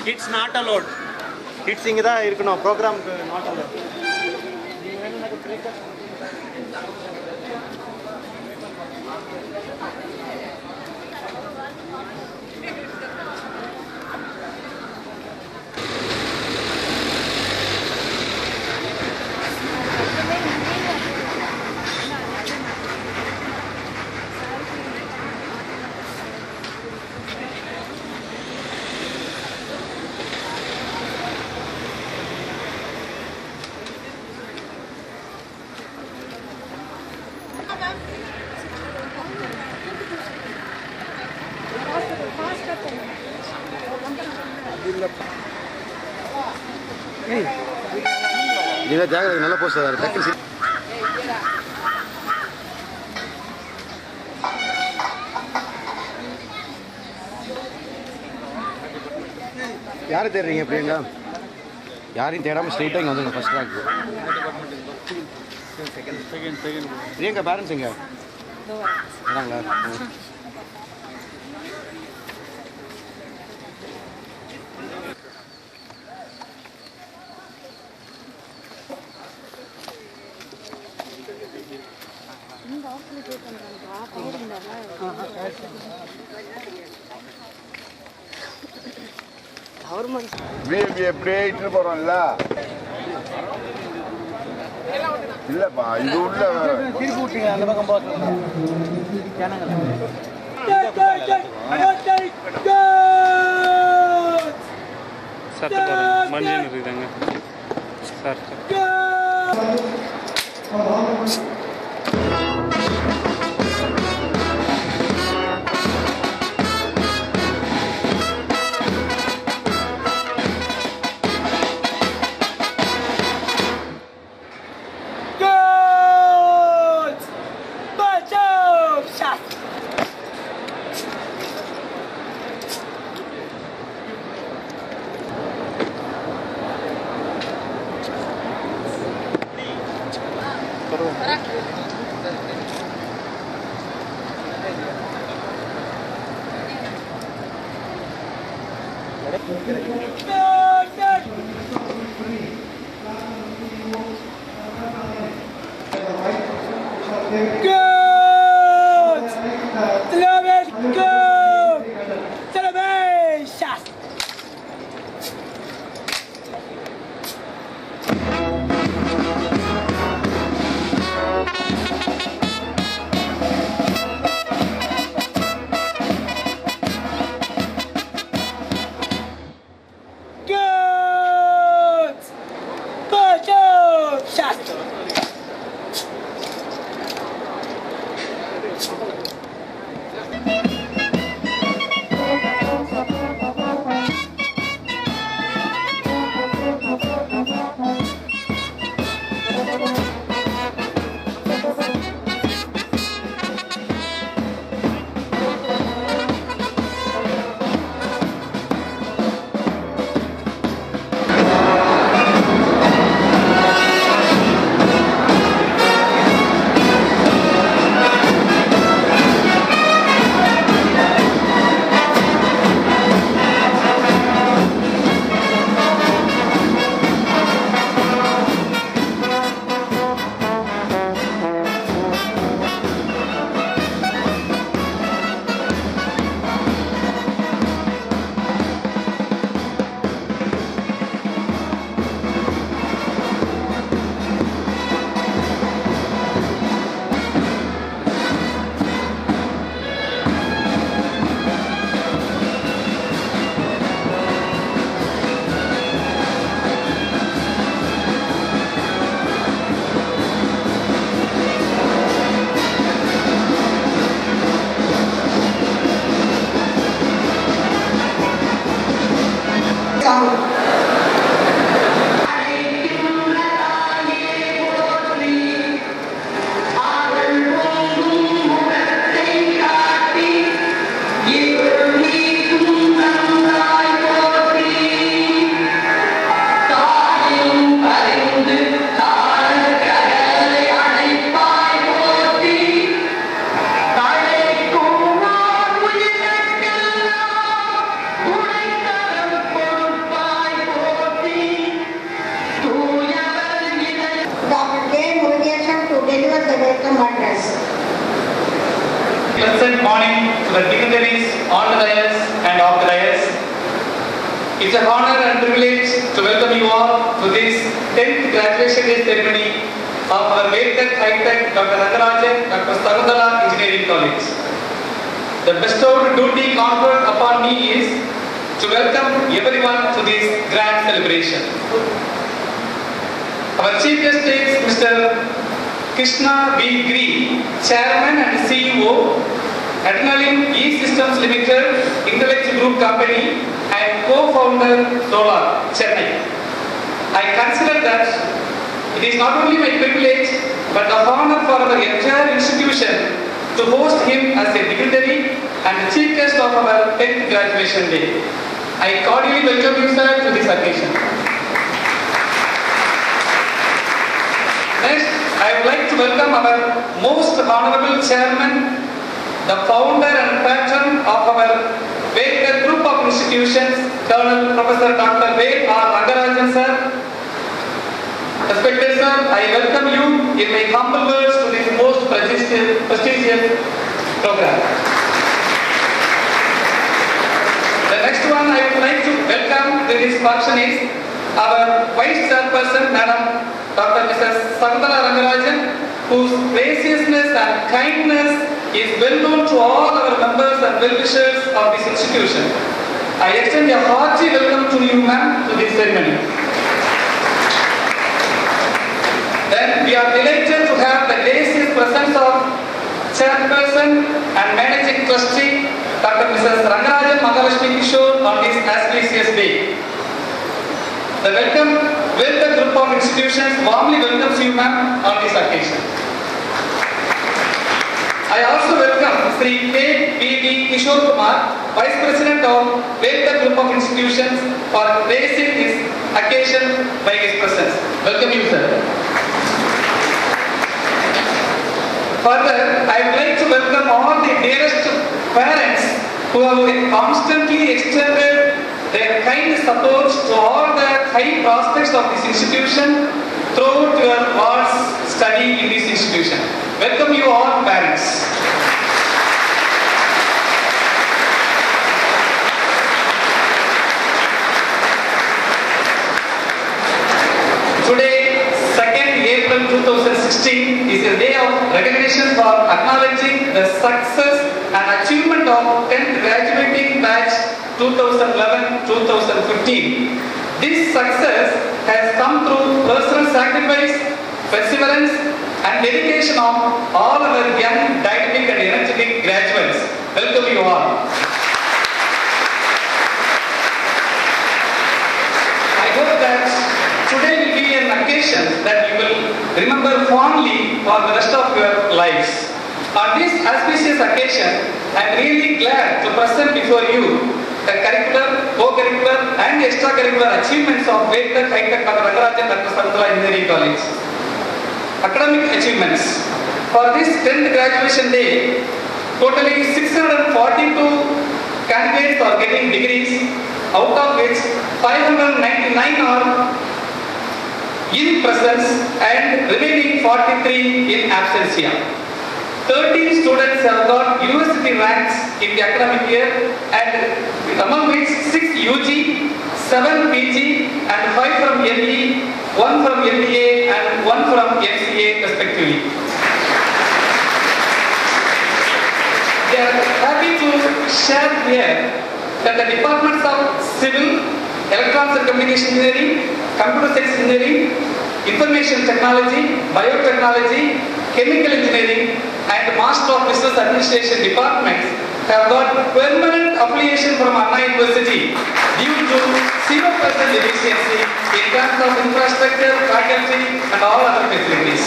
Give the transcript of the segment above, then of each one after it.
Kids not allowed. Kids இங்கே தான் இருக்கணும். ப்ரோக்ராமுக்கு நாட் அலோட். நீங்க ஜாகிரதை நல்லா போஸ்ட் ஆகாது டக்கு. யாரை தேடுறீங்க பிரியங்கா? யாரையும் தேடாமல் ஸ்ட்ரெயிட்டாக இங்கே வந்துங்க ஃபர்ஸ்ட் ரேங்க். பிரியங்கா பேரண்ட்ஸ் எங்க வராங்களா? எப்படியே இட்டு போறோம்ல இல்லப்பா இது உள்ள திருப்பி விட்டீங்க அந்த பக்கம் போக சார் மஞ்சள் இருக்குதாங்க sir. the dignitaries on the dais and off the dais. It's an honor and privilege to welcome you all to this 10th graduation day ceremony of our Vedtech High-Tech Dr. Rangarajan, Dr. Sakunthala Engineering College. The bestowed duty conferred upon me is to welcome everyone to this grand celebration. Our chief guest is Mr. Krishna V. Green, Chairman and CEO, Adrenaline E-Systems Limited, Intellect Group Company, and co-founder Solar, Chennai. I consider that it is not only my privilege but the honor for our entire institution to host him as a dignitary and the chief guest of our 10th graduation day. I cordially welcome you, sir, to this occasion. Next, I would like to welcome our most honorable chairman, the founder and patron of our Vedtech Group of Institutions, Colonel Professor Dr. V. R. Rangarajan, sir. Respected sir, I welcome you in my humble words to this most prestigious program. The next one I would like to welcome to this function is our Vice Chairperson, Madam Dr. Mrs. Sakunthala Rangarajan, whose graciousness and kindness is well known to all our members and well-wishers of this institution. I extend a hearty welcome to you, ma'am, to this ceremony. Then we are delighted to have the gracious presence of Chairperson and Managing Trustee, Dr. Mrs. Rangarajan Mahalakshmi Kishore on this auspicious day. The Vedtech Group of Institutions warmly welcomes you, ma'am, on this occasion. I also welcome Sri K. B. D. Kishore Kumar, Vice President of Vedtech Group of Institutions, for gracing this occasion by his presence. Welcome you, sir. Further, I would like to welcome all the dearest parents who have constantly extended their kind support to all the high prospects of this institution throughout your vast study in this institution. Welcome you all, parents. Today, 2nd April 2016 is a day of recognition for acknowledging the success and achievement of 10th graduating batch 2011-2015. This success has come through personal sacrifice, perseverance, and dedication of all our young, dynamic, and energetic graduates. Welcome you all. I hope that today will be an occasion that you will remember fondly for the rest of your lives. On this auspicious occasion, I am really glad to present before you the curricular, co-curricular and extracurricular achievements of Vedtech High-Tech Dr. Rangarajan Dr. Sakunthala Engineering College. Academic achievements. For this 10th graduation day, totally 642 candidates are getting degrees, out of which 599 are in presence and remaining 43 in absentia. 13 students have got university ranks in the academic year, and among which 6 UG, 7 PG, and 5 from LE, 1 from MBA, and 1 from MCA respectively. We are happy to share here that the departments of Civil, Electronics and Communication Engineering, Computer Science Engineering, Information Technology, Biotechnology, Chemical Engineering, and Master of Business Administration departments have got permanent affiliation from Anna University due to 0% deficiency in terms of infrastructure, faculty, and all other facilities.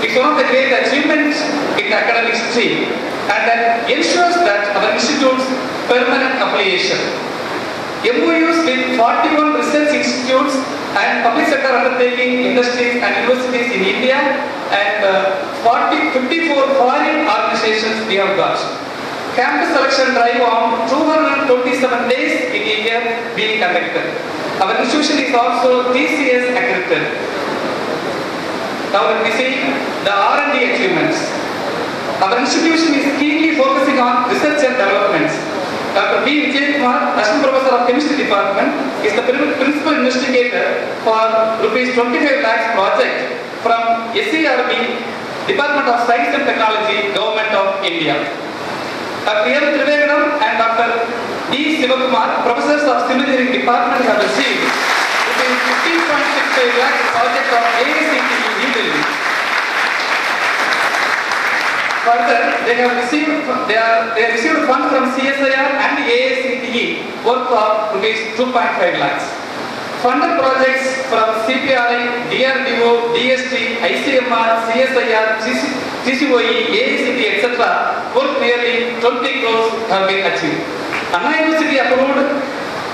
It's one of the great achievements in the academic stream, and that ensures that our institute's permanent affiliation. MOUs with 41 research institutes and public sector undertaking industries and universities in India, and 54 foreign organizations we have got. Campus selection drive on 227 days in a year being conducted. Our institution is also TCS accredited. Now let me see the R&D achievements. Our institution is keenly focusing on research and development. Dr. B. Vijay Kumar, Assistant Professor of Chemistry Department, is the principal investigator for rupees 25 lakhs project from SERB, Department of Science and Technology, Government of India. Dr. M. Triveganam and Dr. D. Sivakumar, Professors of Civil Engineering Department, have received rupees 15.65 lakhs project of AICTE New Delhi. Further, they received funds from CSIR and AICTE worth of rupees 2.5 lakhs. Funded projects from CPRI, DRDO, DST, ICMR, CSIR, GCOE, AICTE, etc. worth nearly 20 crores have been achieved. Anna University approved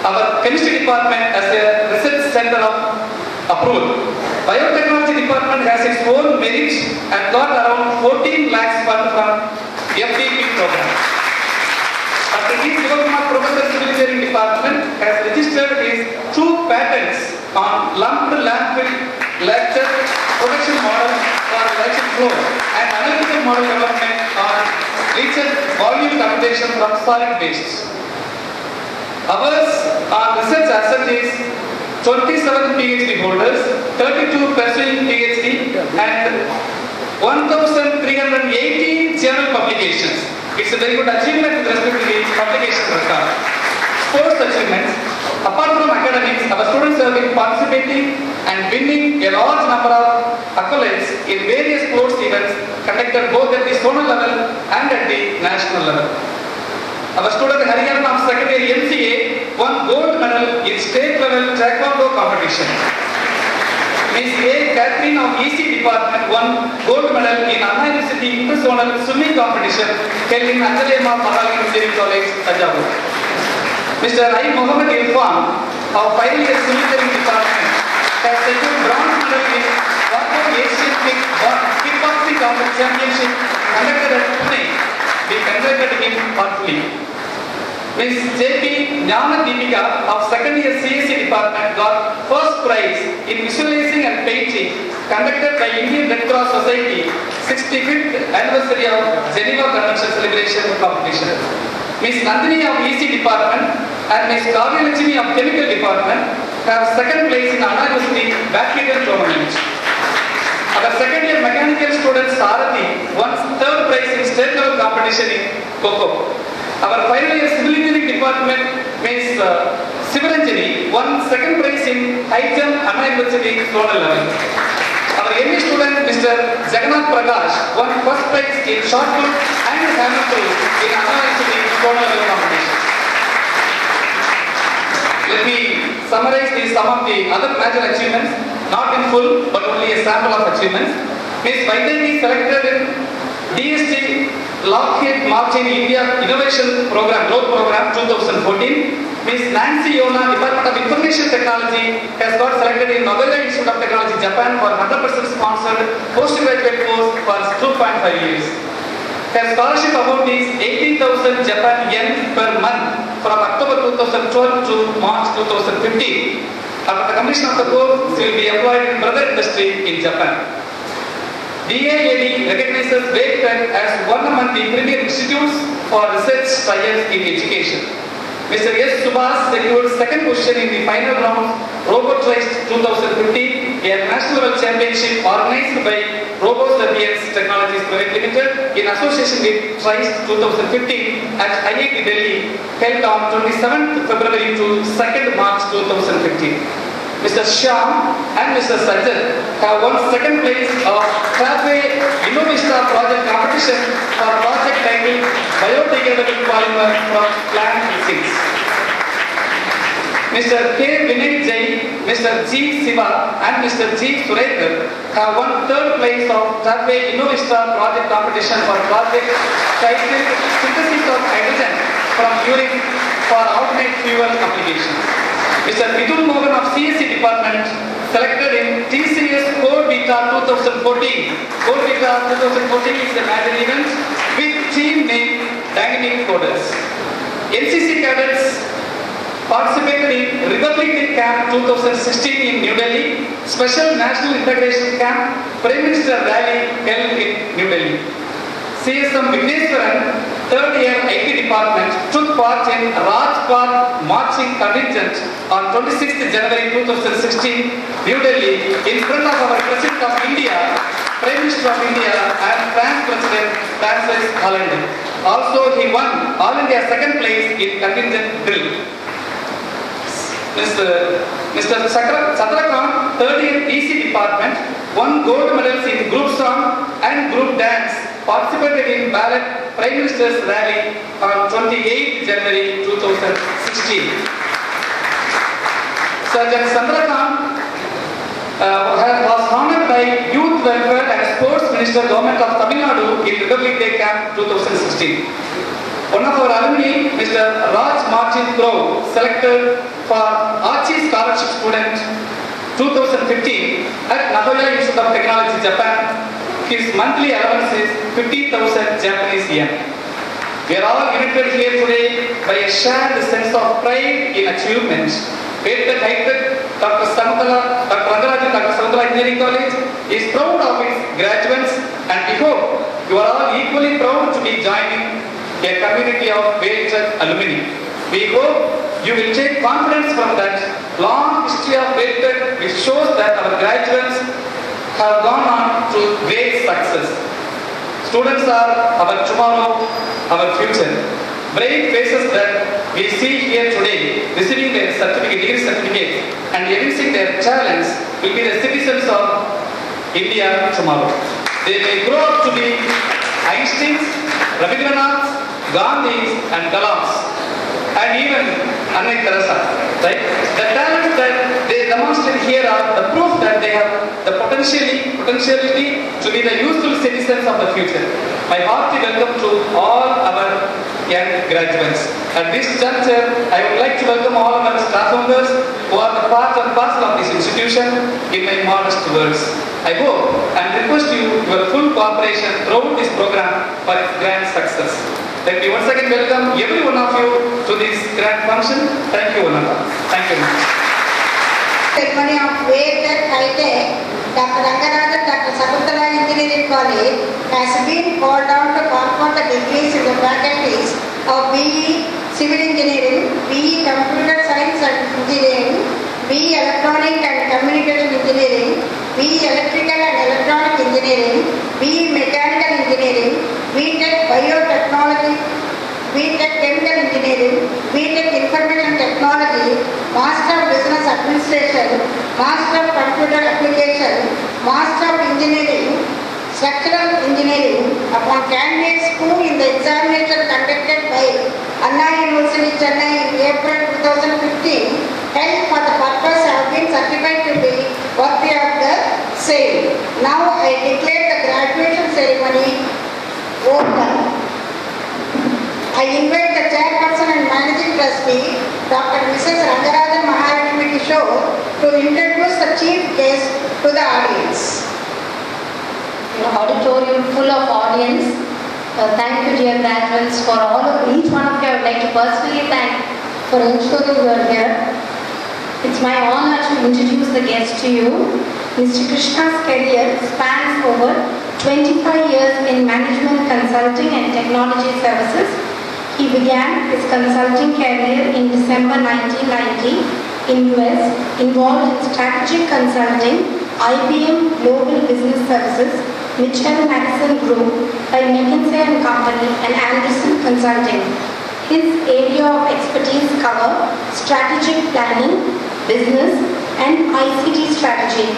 our chemistry department as a research center of approval. Biotechnology department has its own merit and got around 14 lakhs fund from FDP program. Dr. D. Sivakumar, Professor Civil Engineering Department, has registered his 2 patents on lumped landfill lecture production model for electric flow and analytical model development on leachate volume computation from solid waste. Ours on research asset is 27 PhD holders, 32 pursuing PhD, and 1,318 journal publications. It's a very good achievement with respect to the publication record. Sports achievements. Apart from academics, our students have been participating and winning a large number of accolades in various sports events conducted both at the zonal level and at the national level. Our student Hariharan of second year MCA won gold medal in state level taekwondo competition. Ms. A. Catherine of EC department won gold medal in Anna University interzonal swimming competition held in Anjalema Mahal Engineering College, Tanjavur. Mr. I. Mohammed Irfan of final year civil engineering department has secured bronze medal in Warsaw Asian Kickboxing Championship conducted at Pune. We congratulate him heartily. Ms. J.P. Jnana Deepika of second year CSE department got first prize in visualizing and painting conducted by Indian Red Cross Society 65th anniversary of Geneva Convention celebration competition. Ms. Nandini of EC department and Ms. Kavya Lakshmi of chemical department have second place in Anna University badminton tournament. Our second year mechanical student Sarathi won third prize in state level competition in Kho. Our final year civil engineering department, Ms. Civil Engineering, won second prize in high jump Anna University zonal level. Our ME student, Mr. Jagannath Prakash, won first prize in shot put and hammer throw in Anna University zonal level competition. Let me summarize some of the other major achievements, not in full, but only a sample of achievements. Ms. Vaidyanti selected in DST Lockheed Martin India Innovation Program, Growth Program 2014. Ms. Nancy Yona, Department of Information Technology, has got selected in Nagoya Institute of Technology, Japan for 100% sponsored postgraduate course for 2.5 years. Her scholarship amount is 18,000 Japan yen per month from October 2012 to March 2015. After the completion of the course, she will be employed in brother industry in Japan. DIAD recognizes WakeTech as one among the premier institutes for research science in education. Mr. S. Subhas secured second position in the final round RoboTrist 2015, a national level championship organized by RoboSapiens Technologies Private Limited in association with Trist 2015 at IIT Delhi, held on 27th February to 2nd March 2015. Mr. Shyam and Mr. Sajjan have won second place of Pathway Innovista project competition for project titled Biodegradable Polymer from Plant Seeds. Mr. K. Vinay Jain, Mr. G. Siva and Mr. G. Surekar have won third place of Pathway Innovista project competition for project titled Synthesis of Hydrogen from Urine for alternate fuel applications. Mr. Vidul Mohan of CSE department selected in TCS Core Beta 2014. Core Beta 2014 is a major event with team name Dynamic Coders. NCC cadets participated in Republic Day Camp 2016 in New Delhi, Special National Integration Camp, Prime Minister Rally held in New Delhi. CSM Vigneswaran, third year IT department, took part in Rajpath marching contingent on 26th January 2016, New Delhi, in front of our President of India, Prime Minister of India and France President Francis Hollande. Also, he won All India second place in contingent drill. Mr. Satrakant, third year EC department, won gold medals in group song and group dance, participated in Bharat Prime Minister's rally on 28 January 2016. Sergeant Satrakant was honored by Youth Welfare and Sports Minister Government of Tamil Nadu in Republic Day Camp 2016. One of our alumni, Mr. Raj Martin Crow, selected for Archie Scholarship Student 2015 at Nagoya Institute of Technology, Japan. His monthly allowance is 50,000 Japanese yen. We are all united here today by a shared sense of pride in achievement. Painted High-Tech, Dr. Rangarajan, Dr. Samudra Engineering College is proud of its graduates, and we hope you are all equally proud to be joining a community of Wales-Tech alumni. We hope you will take confidence from that long history of Wales-Tech, which shows that our graduates have gone on to great success. Students are our tomorrow, our future. Bright faces that we see here today, receiving their degree certificate and evincing their talents will be the citizens of India tomorrow. They may grow up to be Einsteins, Rabindranaths, Gandhis and Kalams, and even Anna Teresa. Right? The talents that they demonstrate here are the proof that they have the potentiality to be the useful citizens of the future. My hearty welcome to all our young graduates. At this juncture, I would like to welcome all of our staff members who are the part and parcel of this institution in my modest words. I hope and request your full cooperation throughout this program for its grand success. Let me once again welcome every one of you to this grand function. Thank you, Ananda. Thank you. Ceremony of Wales-Tech High-Tech, Dr. Rangarajan, Dr. Sakuntala Engineering College has been called on to confer the degrees in the faculties of BE Civil Engineering, BE Computer Science and Engineering, BE Electronic and Communication Engineering, BE Electrical and Electronic Engineering, BE Mechanical Engineering, BTech Biotechnology, BTech Chemical Engineering, BTech Information Technology, Master of Business Administration, Master of Computer Application, Master of Engineering, Structural Engineering upon candidates who in the examination conducted by Anna University Chennai in April 2015 held for the purpose have been certified to be worthy of the same. Now I declare the graduation ceremony open. I invite the chairperson and managing trustee, Dr. Mrs. Rangarajan Mahalakshmi Kishore, to introduce the chief guest to the audience. An auditorium full of audience. Thank you, dear graduates, for each one of you. I would like to personally thank for ensuring you are here. It's my honor to introduce the guest to you. Mr. Krishna's career spans over 25 years in management consulting and technology services. He began his consulting career in December 1990 in US, involved in strategic consulting, IBM Global Business Services, Mitchell Madison Group by McKinsey & Company and Anderson Consulting. His area of expertise cover strategic planning, business and ICT strategy,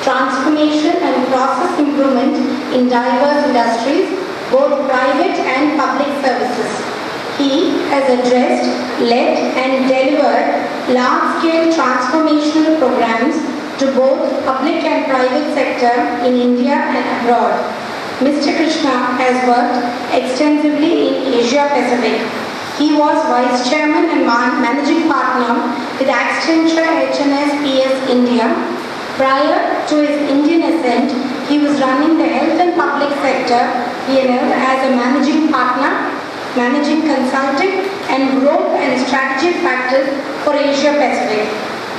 transformation and process improvement in diverse industries, both private and public services. He has addressed, led and delivered large-scale transformational programs to both public and private sector in India and abroad. Mr. Krishna has worked extensively in Asia Pacific. He was Vice Chairman and Managing Partner with Accenture HNS PS India. Prior to his Indian ascent, he was running the health and public sector P&L as a Managing Partner, managing consulting and growth and strategic factors for Asia Pacific.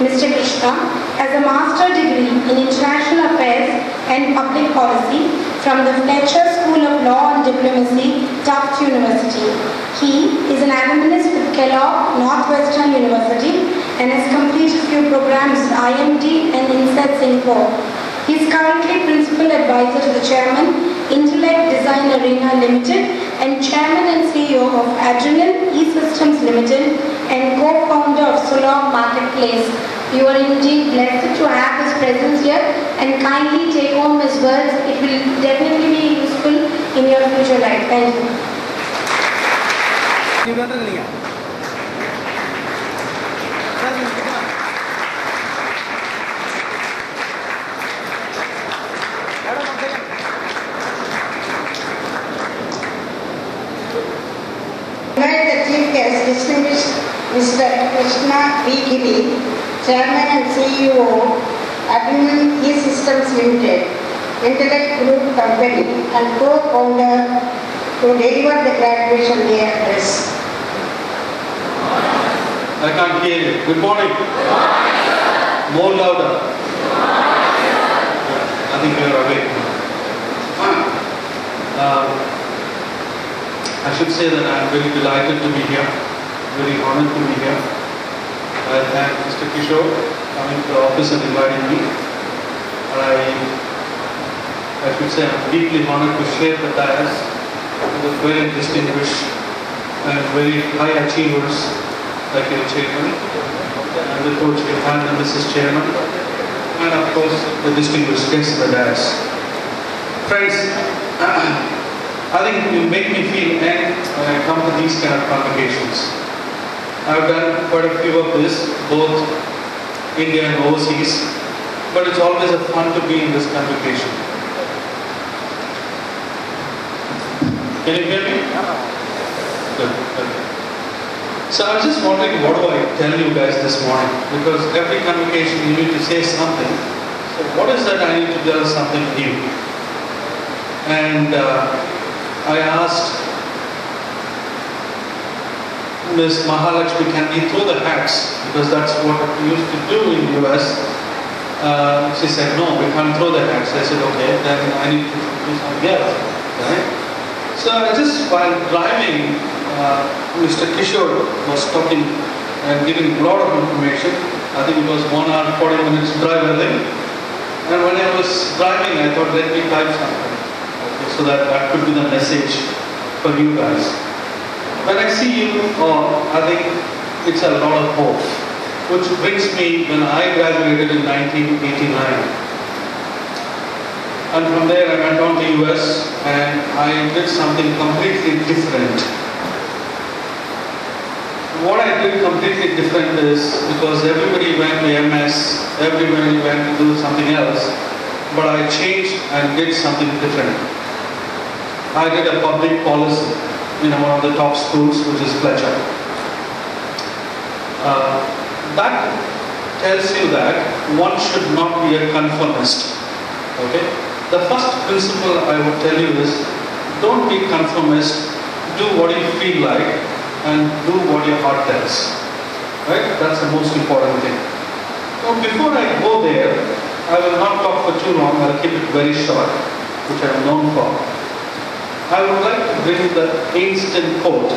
Mr. Krishna has a master's degree in International Affairs and Public Policy from the Fletcher School of Law and Diplomacy, Tufts University. He is an alumnus with Kellogg, Northwestern University, and has completed few programs with IMD and INSEAD Singapore. He is currently Principal Advisor to the Chairman, Intellect Design Arena Limited, and Chairman and CEO of Adrenal E-Systems Limited, and co-founder of Solog Marketplace. You are indeed blessed to have his presence here, and kindly take home his words. It will definitely be useful in your future life. Thank you. Invite the chief guest, distinguished Mr. Krishna V. Giri, Chairman and CEO, Adrenal E-Systems Limited, Intellect Group Company, and co-founder, to deliver the graduation day address. I can't hear you. Good morning. More louder. I think you are awake. I should say that I am very delighted to be here, very honored to be here. I thank Mr. Kishore coming to the office and inviting me. I should say I am deeply honored to share the dais with very distinguished and very high achievers like your chairman, and the co-chairman and Mrs. Chairman, and of course the distinguished guests in the dais. Friends, I think you make me feel young when I come to these kind of convocations. I've done quite a few of this, both India and overseas, but it's always a fun to be in this convocation. Can you hear me? Good. So I was just wondering, what do I tell you guys this morning? Because every convocation you need to say something. So what is that I need to tell something new? And I asked Ms. Mahalakshmi, can we throw the hats? Because that's what we used to do in the US. She said, no, we can't throw the hats. I said, okay, then I need to do something else. Right? So I just, while driving, Mr. Kishore was talking and giving a lot of information. I think it was 1 hour, 40 minutes drive, I think. And when I was driving, I thought, let me type something. So that could be the message for you guys. When I see you all, I think it's a lot of hope, which brings me when I graduated in 1989. And from there I went on to US and I did something completely different. What I did completely different is, because everybody went to MS, everybody went to do something else, but I changed and did something different. I did a public policy in one of the top schools, which is Fletcher. That tells you that one should not be a conformist. Okay? The first principle I would tell you is, don't be conformist, do what you feel like and do what your heart tells. Right? That's the most important thing. So before I go there, I will not talk for too long, I'll keep it very short, which I am known for. I would like to bring the Einstein quote.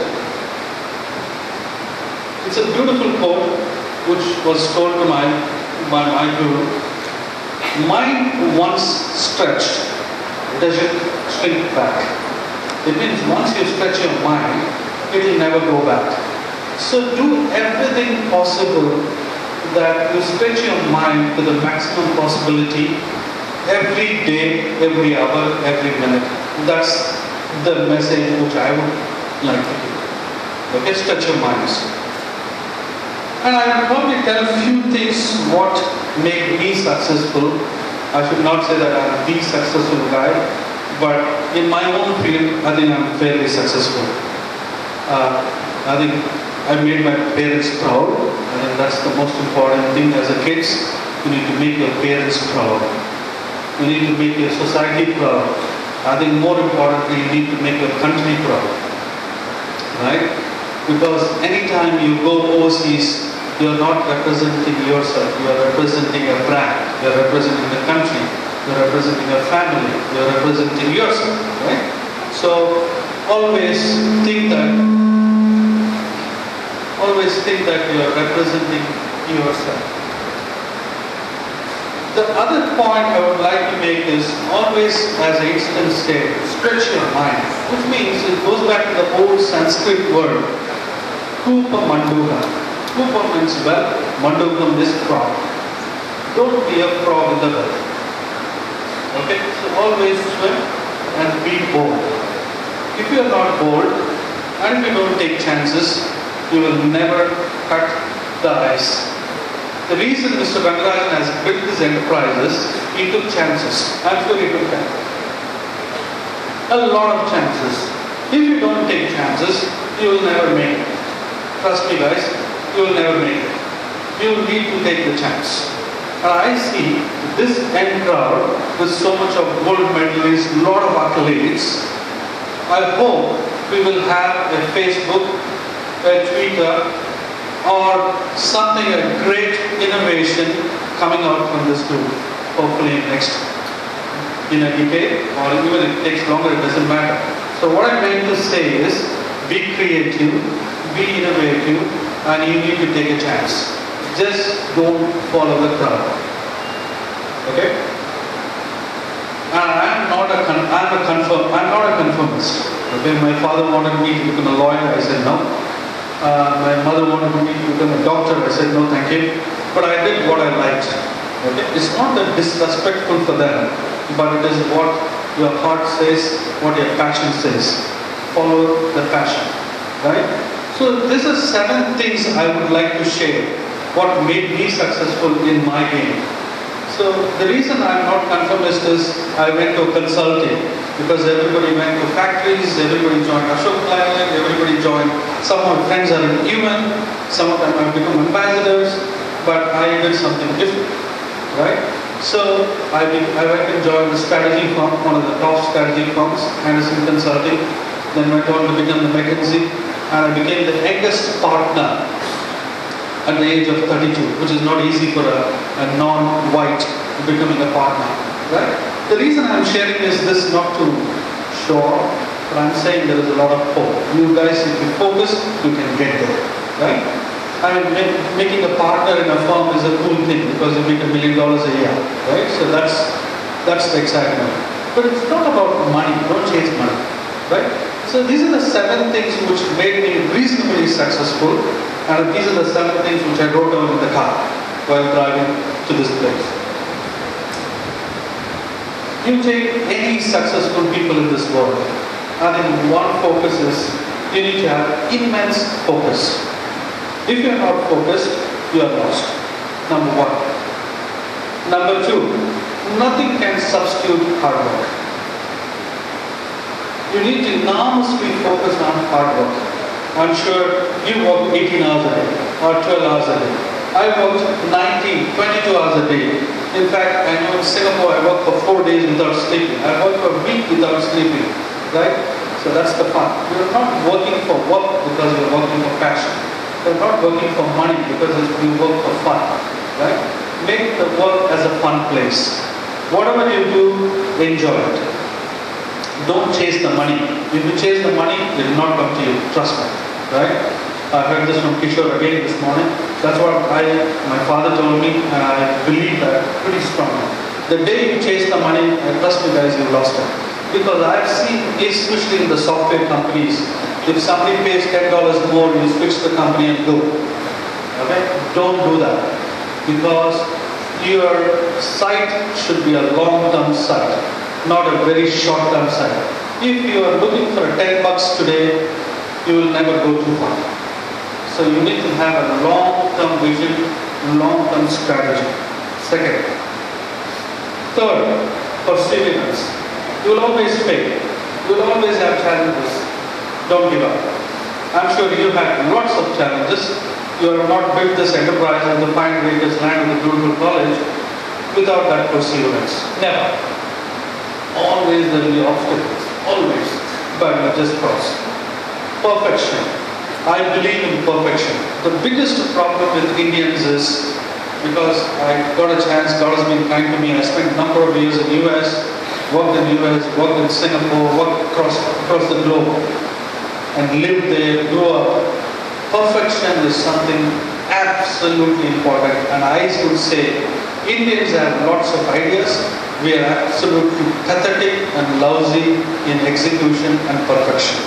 It's a beautiful quote which was told to by my guru. Mind once stretched doesn't shrink back. It means once you stretch your mind, it will never go back. So do everything possible that you stretch your mind to the maximum possibility every day, every hour, every minute. That's the message which I would like to give. Okay, stretch your minds. And I will probably tell a few things what made me successful. I should not say that I'm the successful guy, but in my own field, I think I'm fairly successful. I think I made my parents proud. I think that's the most important thing as a kid. You need to make your parents proud. You need to make your society proud. I think more importantly, you need to make your country proud, right? Because anytime you go overseas, you are not representing yourself, you are representing a brand, you are representing the country. you're representing a family, you're representing yourself, right? So always think that you're representing yourself. The other point I would like to make is always, as Einstein said, stretch your mind, which means it goes back to the old Sanskrit word, Kupa Manduka. Kupa means well, Mandukam is frog. Don't be a frog in the well. Okay, so always swim and be bold. If you are not bold and if you don't take chances, you will never cut the ice. The reason Mr. Rangarajan has built his enterprises, he took chances. I'm sure he took chances. A lot of chances. If you don't take chances, you will never make it. Trust me guys, you will never make it. You will need to take the chance. And I see this end crowd with so much of gold medalists, lot of accolades. I hope we will have a Facebook, a Twitter, or something, a great innovation coming out from this group, hopefully in a decade, or even if it takes longer, it doesn't matter. So what I meant to say is, be creative, be innovative, and you need to take a chance. Just don't follow the crowd. Okay? And I'm not a conformist. Okay? My father wanted me to become a lawyer, I said no. My mother wanted me to become a doctor. I said, no, thank you. But I did what I liked. Okay? It's not that disrespectful for them, but it is what your heart says, what your passion says. Follow the passion. Right? So this is 7 things I would like to share. What made me successful in my game. So the reason I'm not conformist is I went to consulting because everybody went to factories, everybody joined Ashok Leyland, everybody joined. Some of my friends are in UN, some of them have become ambassadors, but I did something different, right? So I went and joined the strategy firm, one of the top strategy firms, Anderson Consulting, then went on to become the McKinsey, and I became the youngest partner at the age of 32, which is not easy for a non-white becoming a partner, right? The reason I'm sharing is this not to show off, but I'm saying there is a lot of hope. You guys, if you focus, you can get there, right? I mean, making a partner in a firm is a cool thing because you make $1 million a year, right? So that's the excitement. But it's not about money, don't chase money, right? So these are the 7 things which made me reasonably successful. And these are the 7 things which I wrote down in the car while driving to this place. You take any successful people in this world, I think one focus is you need to have immense focus. If you are not focused, you are lost. Number 1. Number 2, nothing can substitute hard work. You need to enormously focus on hard work. I'm sure you work 18 hours a day or 12 hours a day. I worked 22 hours a day. In fact, I know in Singapore I work for 4 days without sleeping. I work for a week without sleeping, right? So that's the fun. You're not working for work because you're working for passion. You're not working for money because you work for fun, right? Make the work as a fun place. Whatever you do, enjoy it. Don't chase the money. If you chase the money, it will not come to you. Trust me. Right? I heard this from Kishore again this morning. That's what my father told me, and I believe that pretty strongly. The day you chase the money, trust me guys, you lost it. Because I've seen, especially in the software companies, if somebody pays $10 more, you switch the company and go. Okay? Don't do that. Because your sight should be a long-term sight, not a very short-term sight. If you are looking for $10 today, you will never go too far. So you need to have a long-term vision, long-term strategy. Second. Third, perseverance. You will always fail. You will always have challenges. Don't give up. I'm sure you had lots of challenges. You have not built this enterprise and the 500 acres land with a beautiful college without that perseverance. Never. Always there will be obstacles. Always. But you just cross. Perfection. I believe in perfection. The biggest problem with Indians is because I got a chance, God has been kind to me. I spent a number of years in US, worked in US, worked in Singapore, worked across the globe, and lived there, grew up. Perfection is something absolutely important, and I would say Indians have lots of ideas. We are absolutely pathetic and lousy in execution and perfection.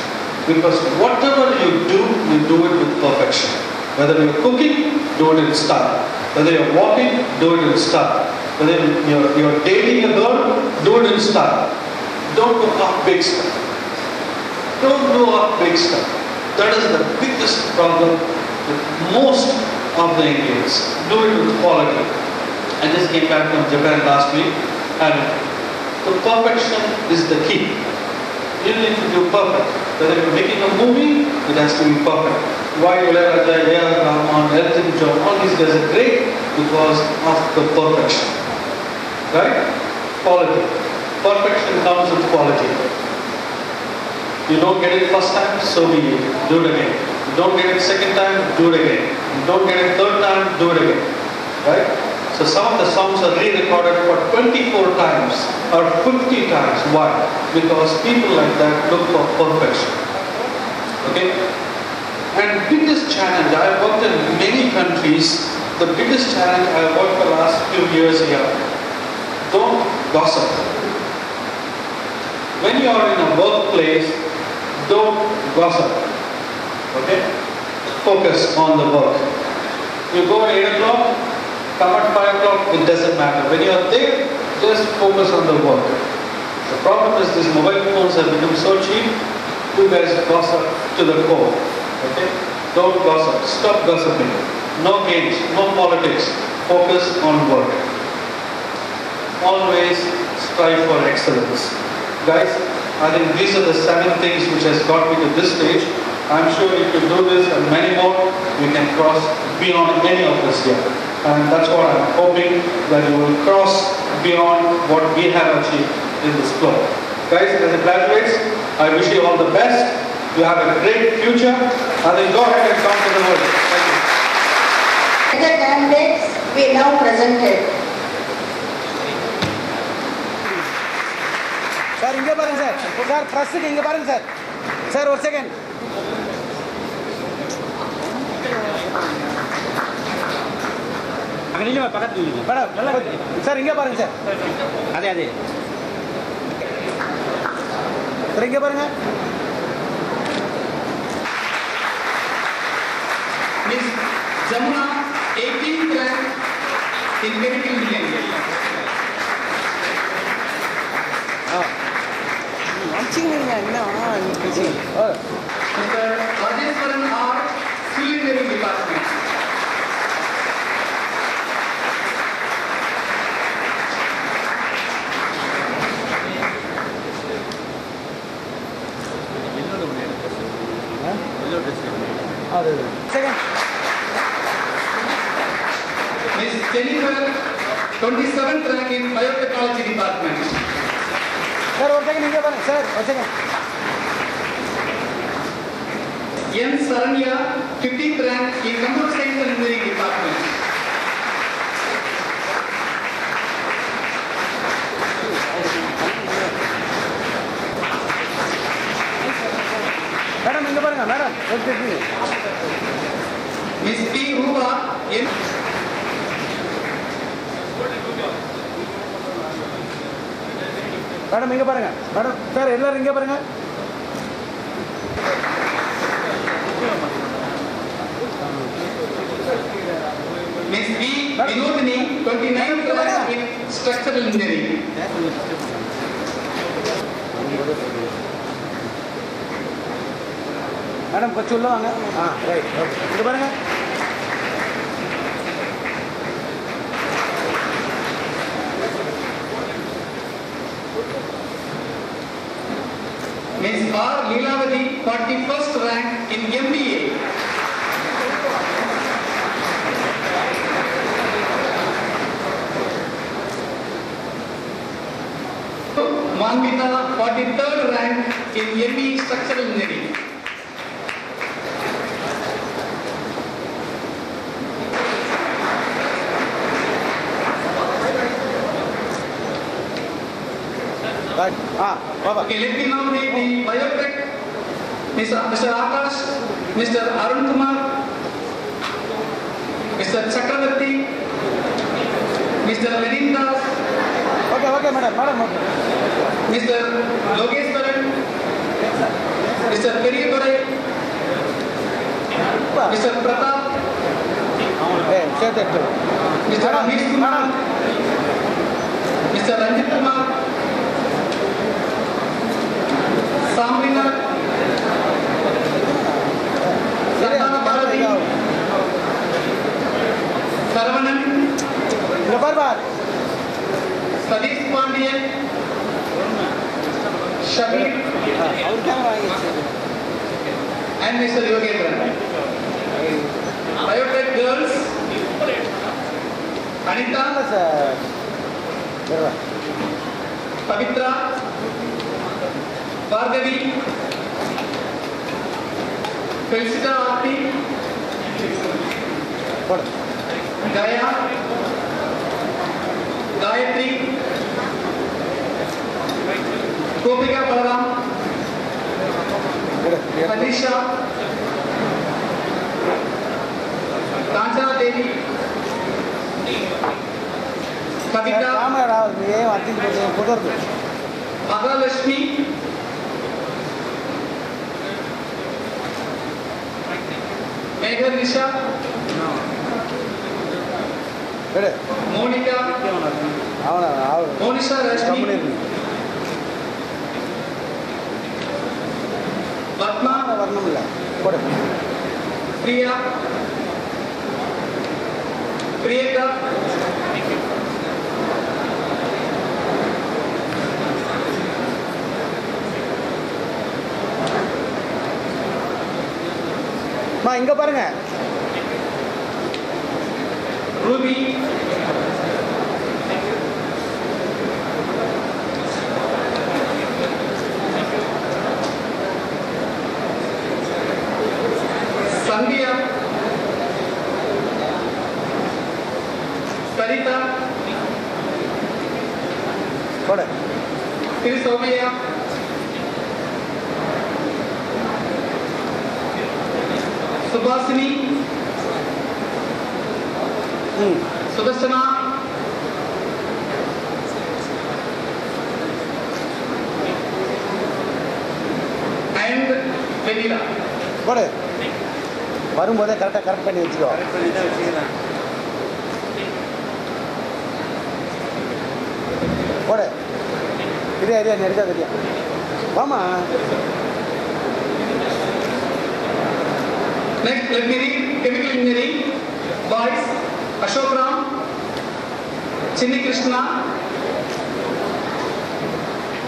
Because whatever you do it with perfection. Whether you're cooking, do it in style. Whether you're walking, do it in style. Whether you're dating a girl, do it in style. Don't do up big stuff. Don't do up big stuff. That is the biggest problem with most of the Indians. Do it with quality. I just came back from Japan last week, and the perfection is the key. You need to do perfect. Whether you're making a movie, it has to be perfect. Why Ilayaraja, A.R. Rahman, Elton John, all these guys are great because of the perfection. Right? Quality. Perfection comes with quality. You don't get it first time, so be it. Do it again. You don't get it second time, do it again. You don't get it third time, do it again. Right? So some of the songs are re-recorded for 24 times or 50 times. Why? Because people like that look for perfection. Okay? And biggest challenge, I have worked in many countries. The biggest challenge I have worked the last few years here. Don't gossip. When you are in a workplace, don't gossip. Okay? Focus on the work. You go at 8 o'clock, come at 5 o'clock, it doesn't matter. When you are there, just focus on the work. The problem is these mobile phones have become so cheap, you guys gossip to the core. Okay? Don't gossip. Stop gossiping. No games, no politics. Focus on work. Always strive for excellence. Guys, I think these are the 7 things which has got me to this stage. I'm sure if you do this and many more, we can cross beyond any of this here. And that's what I'm hoping, that you will cross beyond what we have achieved in this club. Guys, as a graduates, I wish you all the best. You have a great future. And then go ahead and come to the world. Thank you. The candidates we now presented. Sir இங்கே பாருங்க sir. Sir ப்ரெஸ்ஸுக்கு இங்கே பாருங்க sir. Sir ஒரு second. அங்கே நில்லுங்க பக்கத்துல நில்லுங்க. Madam sir இங்கே பாருங்க சார். அதே. சார் இங்கே பாருங்க. Miss Jamuna, 18th rank in medical engineering. Mr. Rajeswaran R, Civil Engineering Department. Second. Miss Jennifer, 27th rank in Biotechnology Department. Sir ஒரு செகண்ட் இங்கே பாருங்க சார் ஒரு second. N. Saranya, 15th rank in Computer Science and Engineering Department. Madam இங்கே பாருங்க madam எப்படி இருக்கீங்க? Miss P. Ruba, N. Madam இங்கே பாருங்க மேடம் சார் எல்லாரும் இங்கே பாருங்க. Miss V. Vinodini, 29th rank in Structural Engineering. Madam கொஞ்சம் உள்ள வாங்க. ரைட் ஓகே இங்கே பாருங்க. Miss R. Leelavati, 41st rank in MBA. Manvita, 43rd rank in MBA Structural Engineering. Okay, let me now read the biotech. Mr. Akash, Mr. Arun Kumar, Mr. Chakravarti, Mr. Lenin Das, Okay, madam. Mr. Logeshwaran, Mr. Periyadurai, Mr. Pratap, Mr. Ramesh Kumar, Mr. Ranjit Kumar, Samrina, Santana Bharati, Saravanan, Sadish Pandian, Shabir, and Mr. Yogendran. Biotech girls, Anita, Pavitra, Bhargavi, Felicita Aarti, Gaya, Gayatri, Gopika Balaram, Anisha, Kanchana Devi, Kavita, Mahalakshmi, Megha Nisha, Monica, Monisha Rashmi, Padma, Priya, Priyaka, இங்க பாருங்க Ruby, Sandhya, Sarita, Sri Somaya, Subhasini, Sudarshana, and Vanilla. வரும்போதே correct பண்ணி வச்சுக்கோ. போடு தெரியா நெருக்கா தெரியா வாமா. Next, let me read chemical engineering. Boys, Ashok Ram, Chinni Krishna,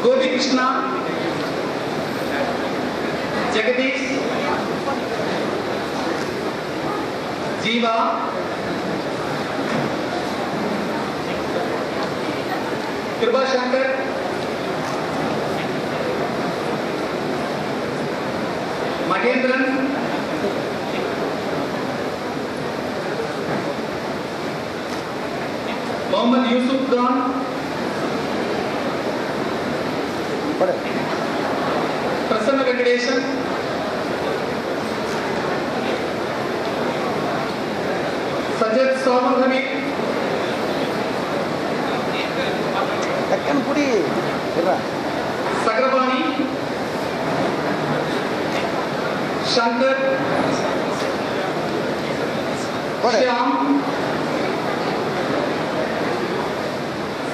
Gopi Krishna, Jagadish, Jiva, Kripa Shankar, Mahendran, Mohammad Yusuf Khan, Prasanna Venkatesan, Sajjad Soman Hamid, Sagrabani, Shankar, Shyam,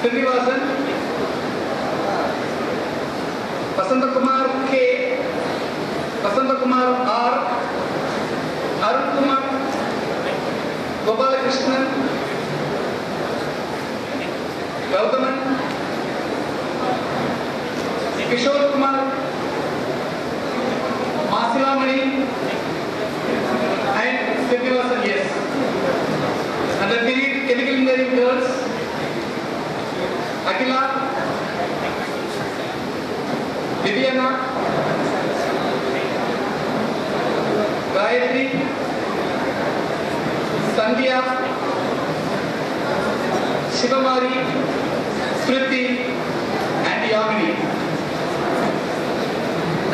Srinivasan, Vasanta Kumar K, Vasanta Kumar R, Arun Kumar, Gopala Krishnan, Gautaman, Kishore Kumar, Masilamani, and Srinivasan, yes. And the chemical engineering girls, Akila, Viviana, Gayatri, Sandhya, Shivamari, Smriti, and Yamini.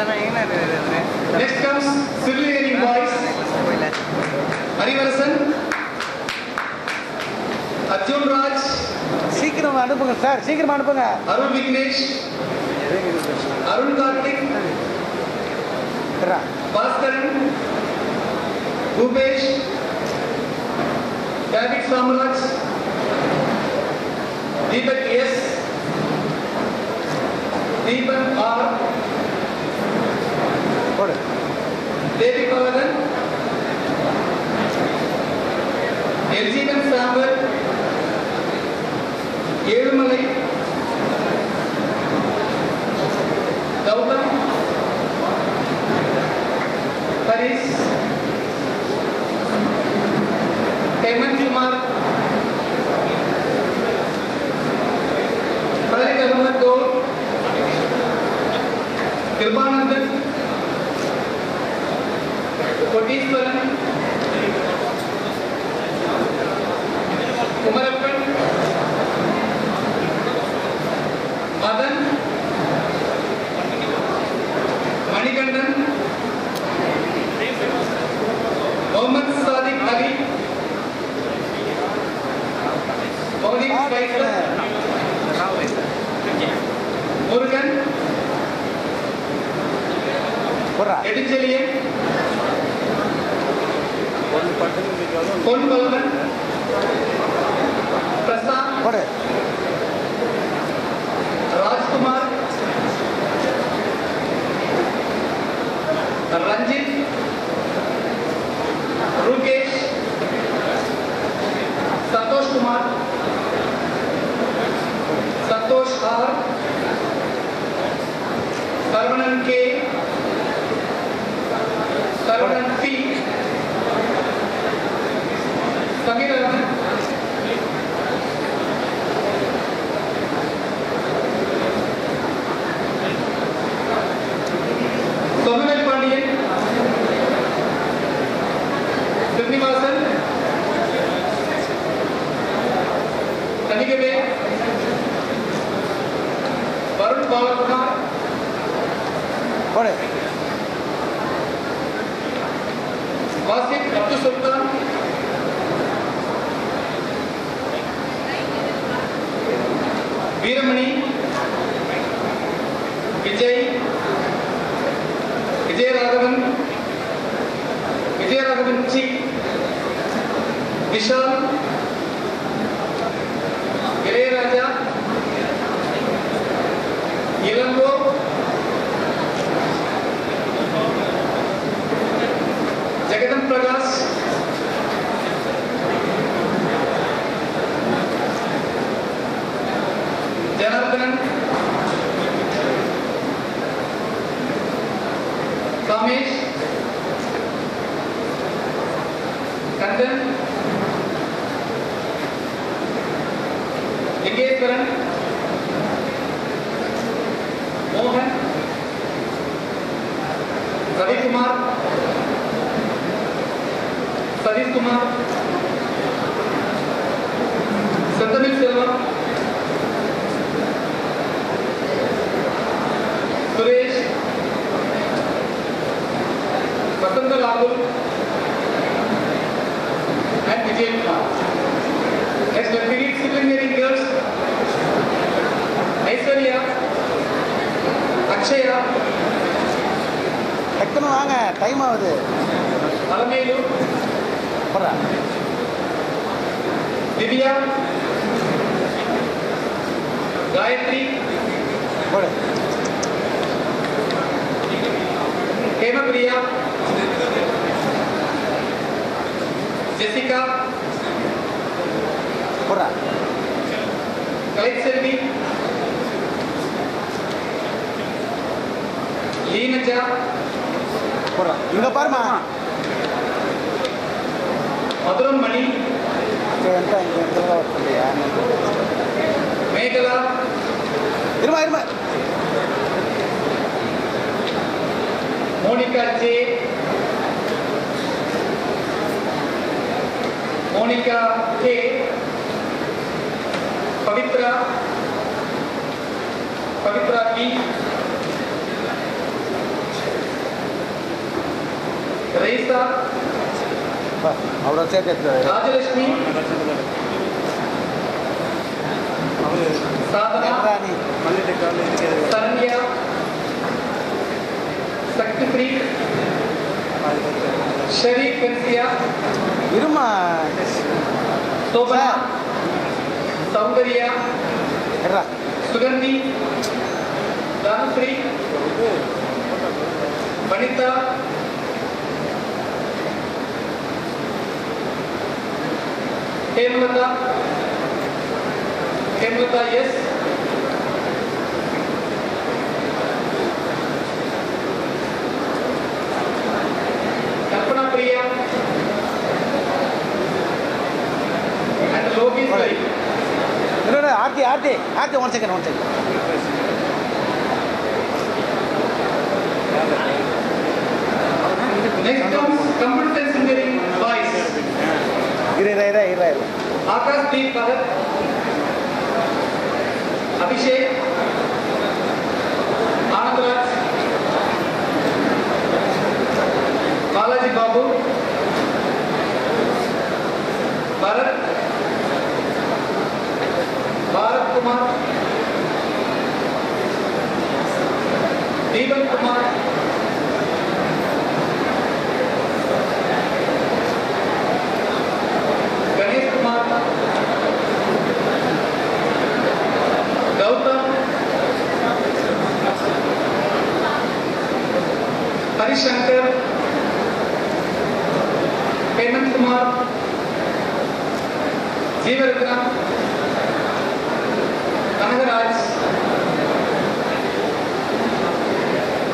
Next comes civil engineering boys. Harivarasan, Arjun Raj, சீக்கிரம் அனுப்புங்க sir, சீக்கிரம் அனுப்புங்க. Arun Vignesh, Arun Karthik, Bhaskaran, Bhupesh, David Samraj, Deepak S, Deepak R, Devi Pavadan, Eljigan Sambar, Elumalai, Gautam, Haris, Hemant Kumar, Khalid Ahmed Dol, Kirpanandan, Kotishwaran, Kumarappan, Madan, Manikandan, Mohammad Sadiq Ali, Maulik Faisal, Murugan, Edinjalian, Pon Balman, Prasad, Rajkumar, Ranjit, Rukesh, Santosh Kumar, Santosh R, Sarvanan K, Sarvanan P, Samir Rahman, Sohail Pandian, Srinivasan, Kanikabe, Varun Balakumar, Wasit Abdul Sultan, Veeramani, Vijay, Vijay Raghavan G, Vishal, Gire Raja, Ilango, Jagadam Prakash, Janardhanan, Kamesh, Kandan, Lingeswaran, Mohan, Ravi Kumar, Sadiq Kumar, Santamil Selva, Suresh, Vasanta Rahul, and Vijay Kumar. Next, let me read civil engineering girls. Aishwarya, Akshaya, டக்குன்னு வாங்க, time ஆகுது. Alamelu, Divya, Gayatri, Hema Priya, Jessica, Khalid Selvi, Leenaja, இங்க பாருமா, Maduram Mani, Meghala, இருமா Monica J, Monica K, Pavitra B, Raisa, அவரை சேர்த்து Rajalakshmi, Sadhana, Saranya, Shaktipreet, Sharif Pensia, இருமா Sobana, Saundarya, எட்ரா Sugandhi, Dhanasri, Vanita, Hemlata, yes. Kalpana Priya and Logi Sai. இல்லை Aarthi Aarthi Aarthi one second Next comes Computer Science Engineering boys. இரு Akash Deep Bhagat, Abhishek, Anandraj, Balaji Babu, Bharat, Bharat Kumar, Deepak Kumar, Ganesh Kumar, Gautam, Harishankar, Hemant Kumar, Jeevaratna, Kanagaraj,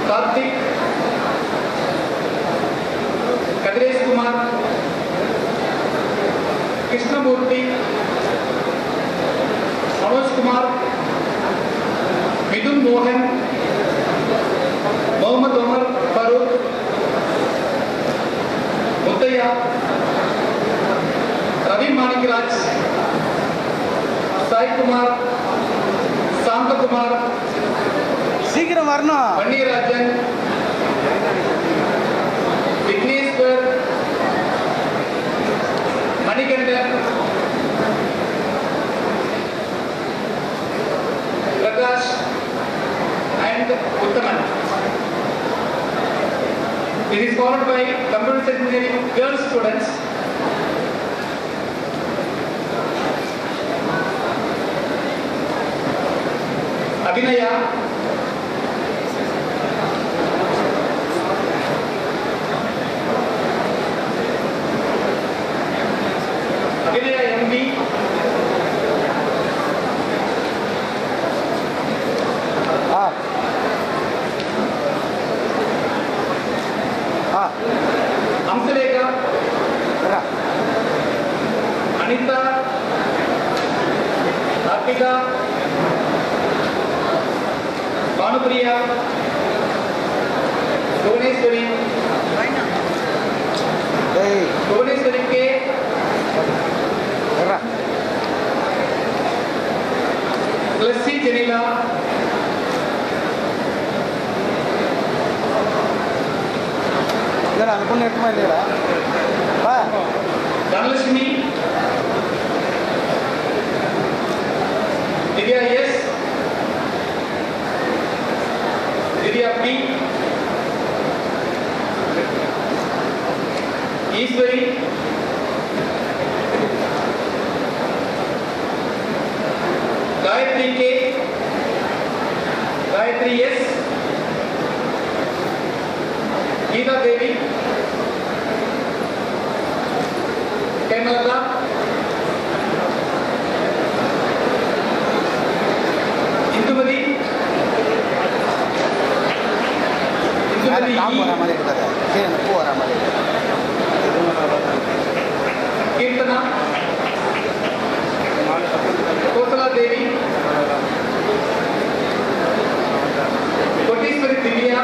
Karthik, Kadresh Kumar, Krishnamurthy, Manoj Kumar, Midun Mohan, Mohammad Omar Farooq, Muttaya, Ravi Manikraj, Sai Kumar, Santa Kumar, சீக்கிரம் வரணும் Vanni Rajan, Vigneshwar, Manikandan, Prakash and Uttaman. It is followed by Computer Science Engineering girls students. Abhinaya, MB, ah ah Amsalekha, எட்ரா Anita, Arpita, Bhanupriya, Bhuvaneshwari, ஏய் Bhuvaneshwari K, எட்ரா Lassi Janila, இல்லை அந்த பொண்ணு எடுத்துமா இல்லையா பா Dhanalakshmi, Divya S, Divya P, Easwari, Gayatri K, Gayatri S, Geeta Devi, Kemalata, Indumati, மேலே Indumati top வர E, மாதிரி இருக்காது கீழே இந்த பூ வர மாதிரி Kirtana, Kosala Devi, Kotishwari Divya,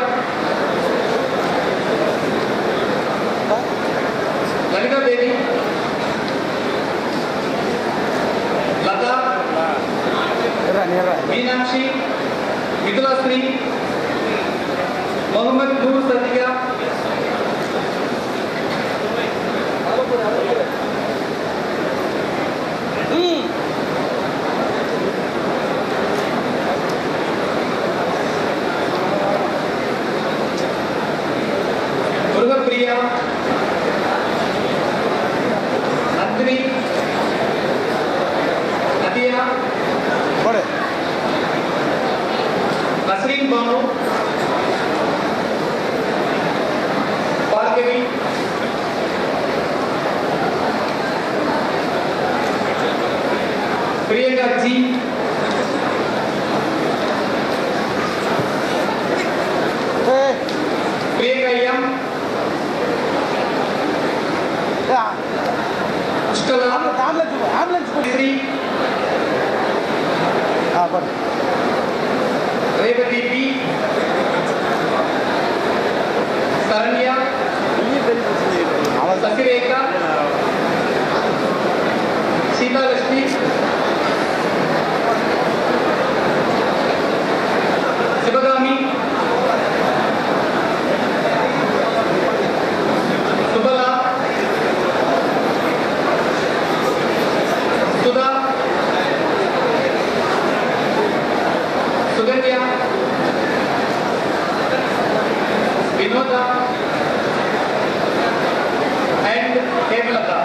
Lalita Devi, Lata, எட்ரா நீ எட்ரா Meenakshi, Mithulasri, Mohammad Noor Sadiqa, Priya G, Priyanka M, Pushkala, Sri, Revati B, Saranya, Sasireka, Sita Lakshmi, Sivagami, Subala, Sudha, Sugandhya, Vinoda, and Hemalata.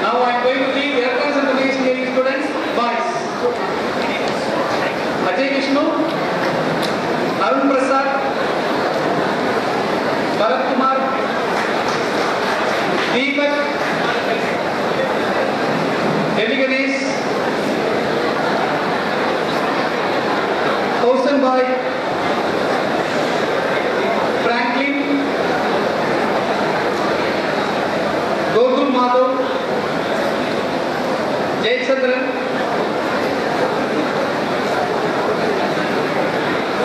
Now I am going to leave electronics and communication engineering students, boys. Ajay Vishnu, Arun Prasad, Bharat Kumar, Deepak, Devi Ganesh, Kausan Bhai, Franklin, Gokul Madhav, Jayachandran,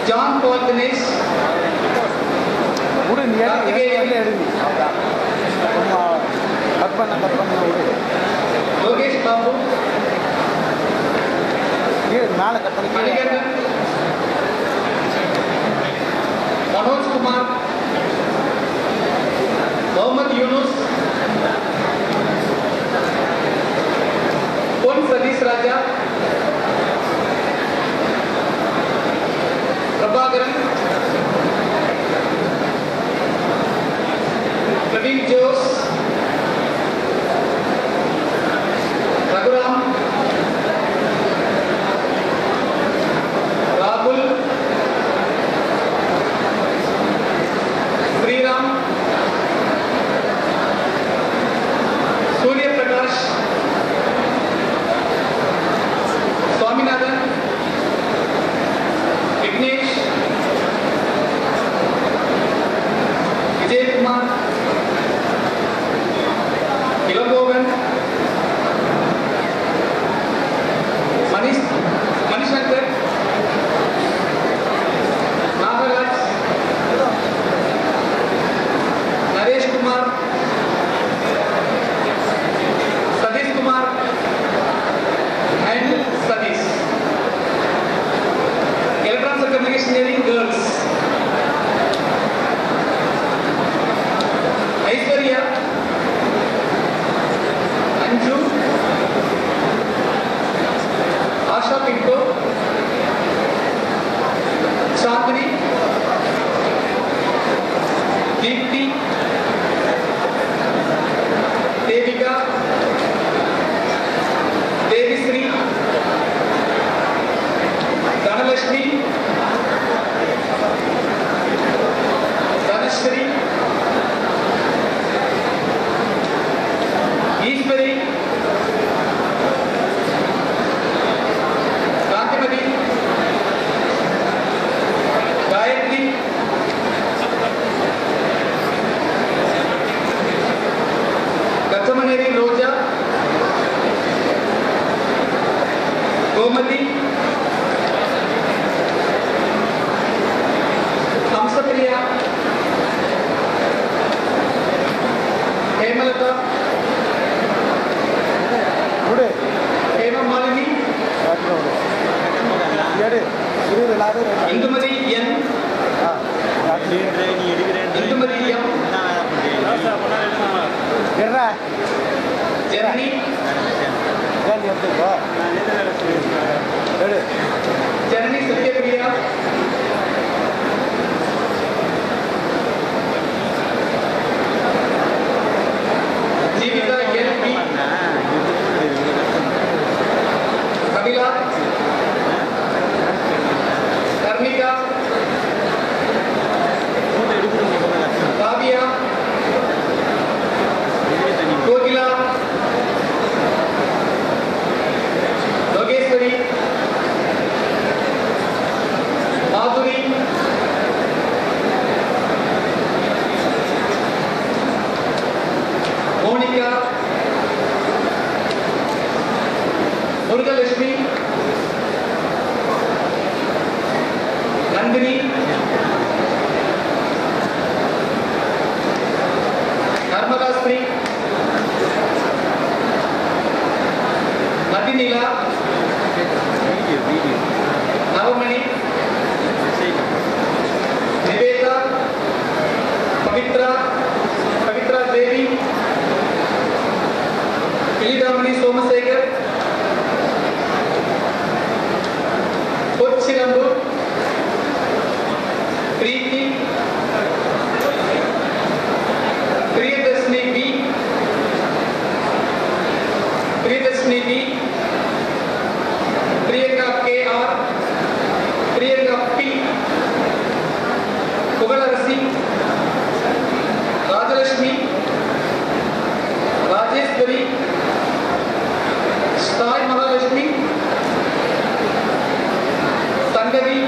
John Paul Dinesh, Lokesh Babu, Manikandan, Manoj Kumar, Mohammad Yunus, Pon Sadish Raja, Prabhakaran, Praveen Jose, Raghuram, Rahul, Sriram, Surya Prakash, Swaminathan, Vignesh, Vijay Kumar, Ilagovan, Manishankar, Nagaraj, Naresh Kumar, Sadish Kumar, and Sadish. Electronics and Communication Engineering girls. Aishwarya, Anju, Asha Pinto, Chandni, Deepti, Devika, Devisri, Dhanalakshmi, Dhanashri, Ishwari, Kantimati, Gayatri, Kathamaneri Roja, Gomati, Hamsapriya, Hemalata, Hema Malini, Indumati N, Indumati M, Jeremy, Jeremy Satyapriya, Jivika LP, Kabila, Karmika, Kavya, Kokila, Monica, Murugalakshmi, Nandini, Narmada Sri, Nadinila, Navamani, Niveta, Pavitra Devi, Ilidamani Somasekhar, Pochilambu, Preeti, Priyadashni B, Priyanka KR, Priyanka P, Kugalarasi, Rajalakshmi, Rajeshwari, Sai Mahalakshmi, Sangavi,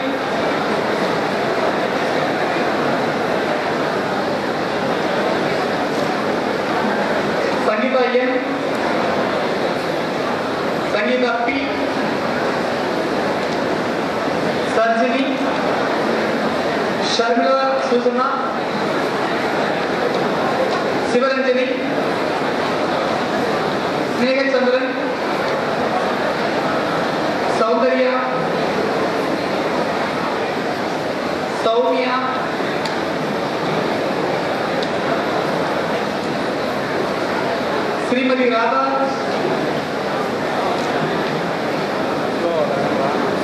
Sangeeta N, Sangeeta P, Sanjini, Sharmila Susana, Sivaranjani, Sneha Chandran, Saundarya, Soumya, Srimati Radha,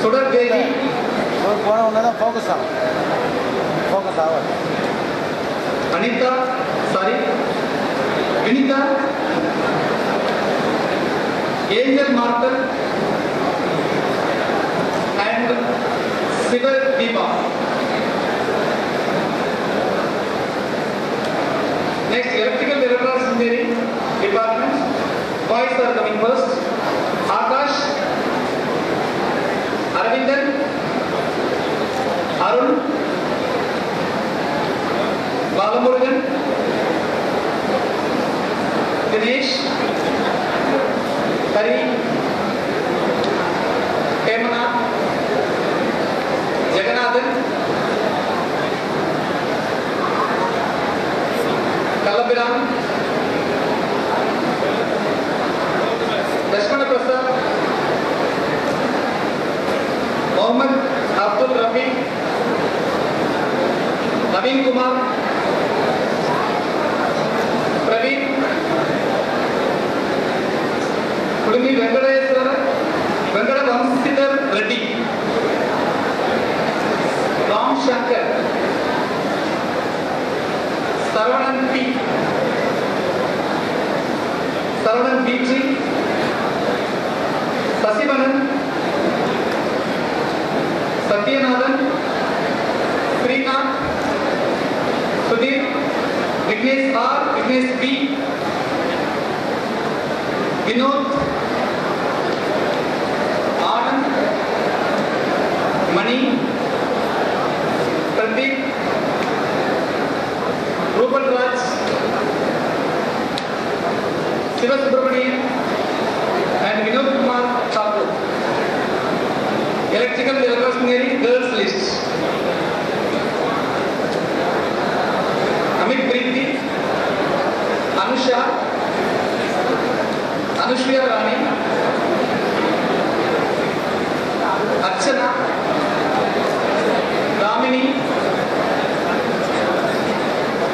Sudar Devi, போன ஒன்று தான் focus ஆகும் Anita, Vinita, Angel Martel, and Siva Deepa. Next, Electrical Electronics Engineering Department. Boys are coming first. Akash, Aravindan, Arun, Balamurugan, Dinesh, Hari, Hemana, Jagannathan, Kalabiram, Lakshmana Prasad, Mohammed Abdul Rafi, Naveen Kumar, Praveen, Kudumi Venkateswara, Venkata Vamsidhar Reddy, Ram Shankar, Saravanan P, Saravanan B.G, Sasivanan, Satyanathan, Srinath, Sudhir, Vignesh R, Vignesh B, Vinod, Anand, Mani, Pradeep, Rupal Raj, Siva Subramanian, and Vinod Kumar Thakur. Electrical Engineering Girls List. Amit Preeti, Anusha, Anushya Rani, Archana, Ramini,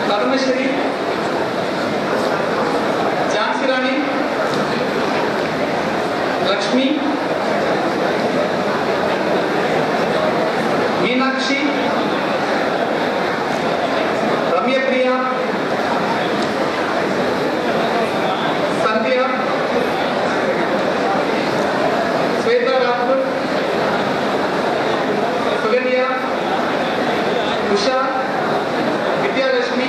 Karmashri, Jhansi Rani, Lakshmi, Meenakshi, Ramya Priya, Sandhya, Sweta Rathur, Sugandhya, Usha, Vidya Rashmi,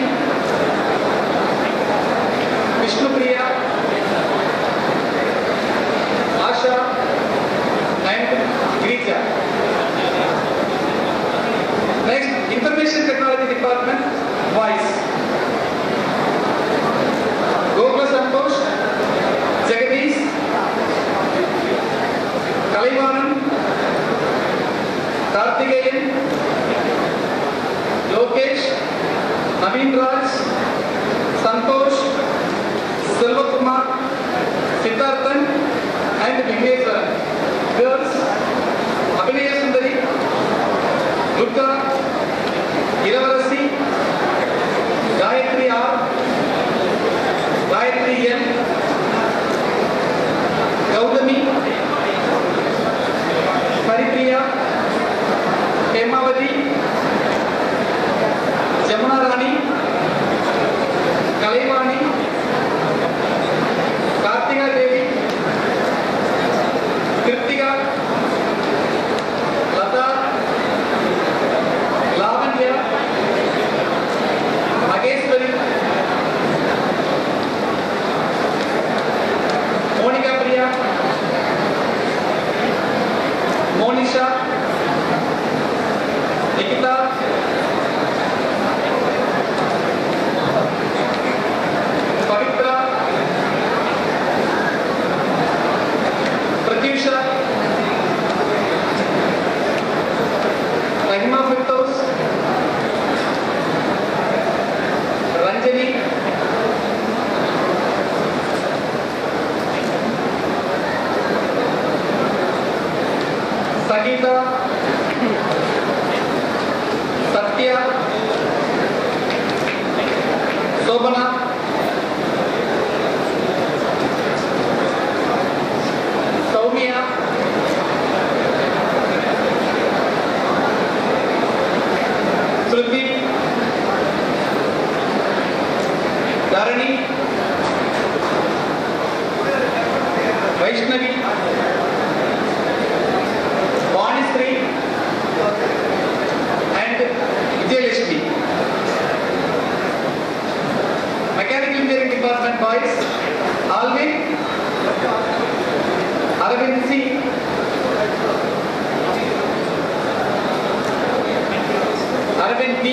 Vishnu Priya, Asha, and Girija. Next, Information Technology Department, Boys. Gokula Sampa, Naveen Raj, Santosh, Selvakumar, Siddharthan and Vigneswaran. Girls, Abhinaya Sundari, Durga, Iravarasi, Gayatri R, Gayatri N, Gautami, Haripriya, Hemavati, Jamuna Rani, Kalaivani, Kartika Devi, Kritika, Lata, Lavanya, Mageshwari, Monica Priya, Monisha, Nikita, Pavitra, Pratyusha, Rahima Firdaus, Ranjani, Sagita, Satya, Sobana, Soumya, Shruti, Dharani, Vaishnavi, Vanisri and Vijayalakshmi. Mechanical Engineering Department boys, Alvin, Aravind C, Aravind D,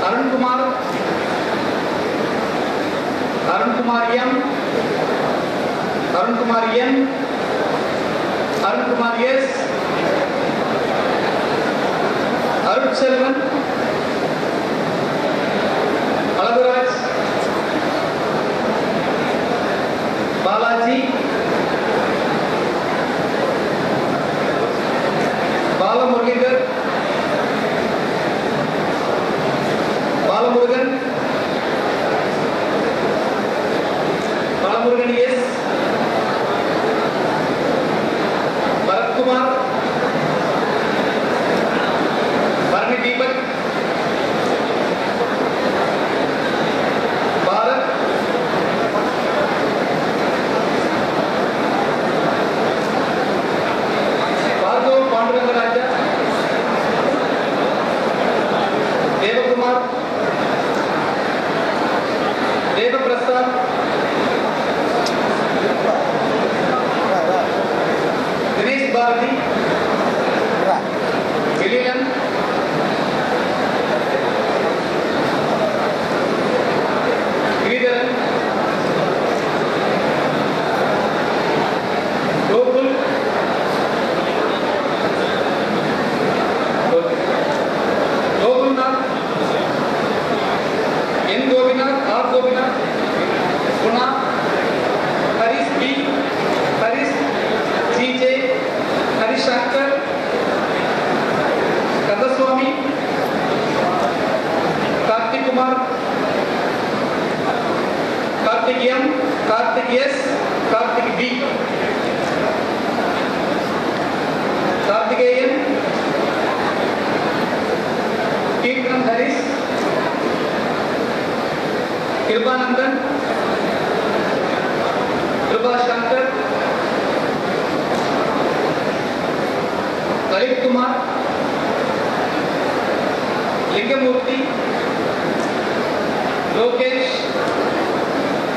Arun Kumar, Arun Kumar M, Arun Kumar N, Arun Kumar S, Arun Selvan, Alavaraj, Balaji, Balamurlikar, Balamurugan, Balamurugan S, Bharat Kumar, Bharani Deepak, Bharat, Bhargav Pandurangaraja, Devakumar, Devaprasad, Dinesh Bharati, Gillian, Giridharan, Gokul, Gopalnath, N. Gopinath, R. Gopinath, Guna, Harish B, Harish G.J, Harish Shankar, Kadaswami, Kartik Kumar, Kartik M, Kartik S, Kartik B, Kartikeyan, Kirtan Harish, Kirpanandan, Kripa Shankar, Lalit Kumar, Lingamurti, Lokesh,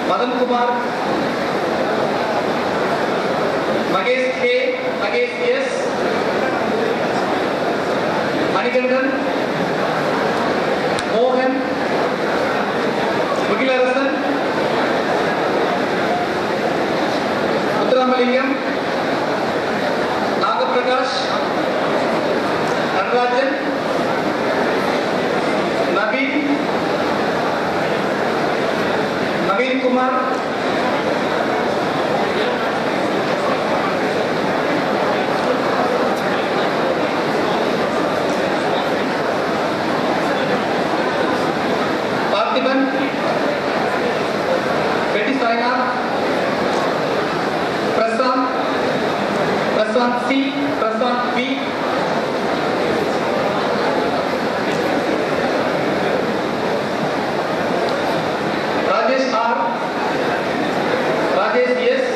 Madan Kumar, Magesh K, Magesh S, Manikandan, Mohan, Mugilarasan, Uttaramalingam, Nagaprakash, Natarajan, Parthiban, Betty Sainath, Prasant C, Prasant B, Rajesh R, Rajesh S,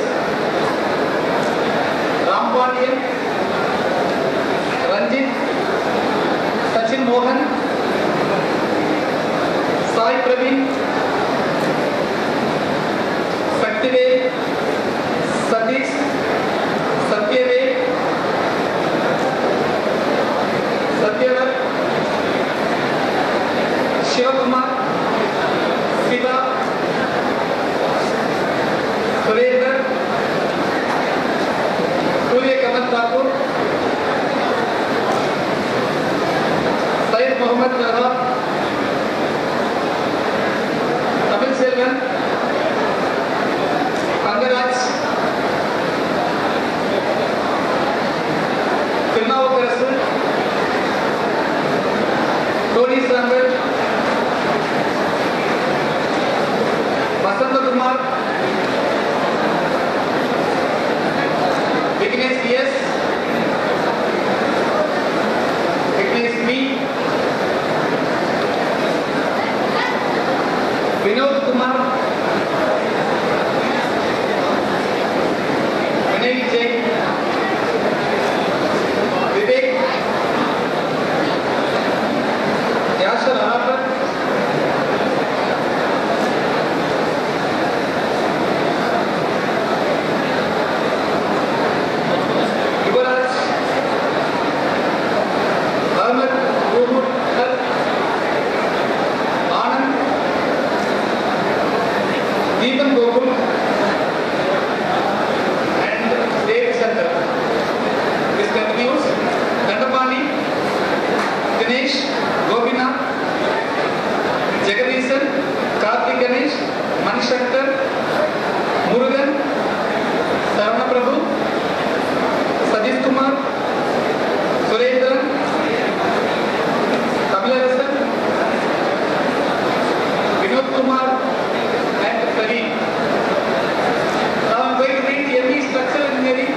Rampalian, Ranjit, Sachin Mohan, Sai Praveen, Saktivev, Satish, Satyadev, Satyavat, Shivakumar, Siva, Surendra, Surya Kamal Thakur, Syed Mohammad Zahra, Tamil Selvan, Kangaraj, Kirnavakarasu, Tony Samuel, Vasanta Kumar, Vignesh S, Vignesh B, Vinod Kumar, Vinay Vijay, Vivek, Yashar Harapat, Yuvaraj, Ahmed Ruhut Kar, Anand, Deepan Gokul, and Dave Chandra. This continues. Dandapani, Dinesh, Gopinath, Jagadisan, Karthik Ganesh, Manishankar, Murugan, Sarana Prabhu, Sadish Kumar, Surendran, Tamilarasan, Vinod Kumar, and Praveen. Now I am going to read ME Structural Engineering,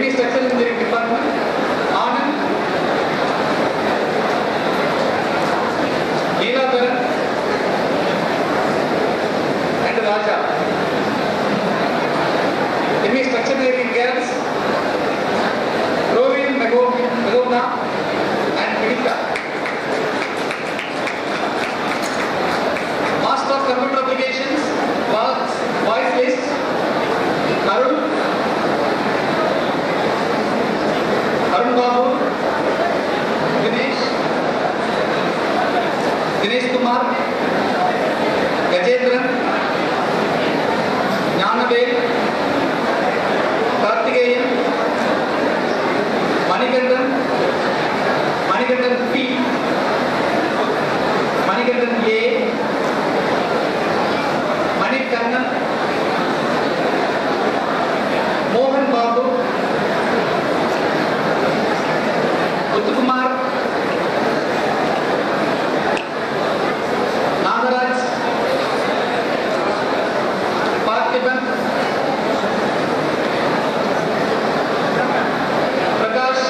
ME Structural Engineering Department, Anand, Neelakaran, and Raja. ME Structural Engineering Girls, Rovin Magona, and Vidika. Master of Computer Applications, Voice List, Arun Babu, Dinesh Kumar, Gajendran, Jnanavel, Karthikeyan, Manikandan P, Manikandan A, Manikandan, Mohan Babu, Uttukumar, Nagaraj, Parthiban, Prakash,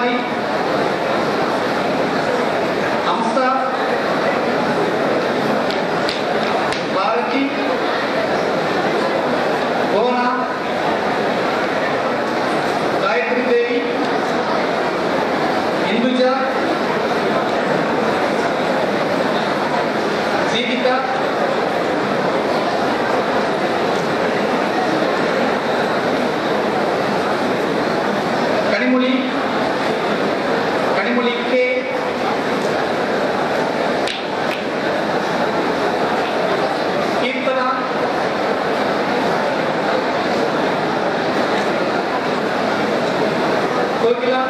Kumari, Amsa, Bharati, Bhuvana, Gayatri Devi, Hinduja, Jeevika, Kanimuli K, Kirtana, Kokila,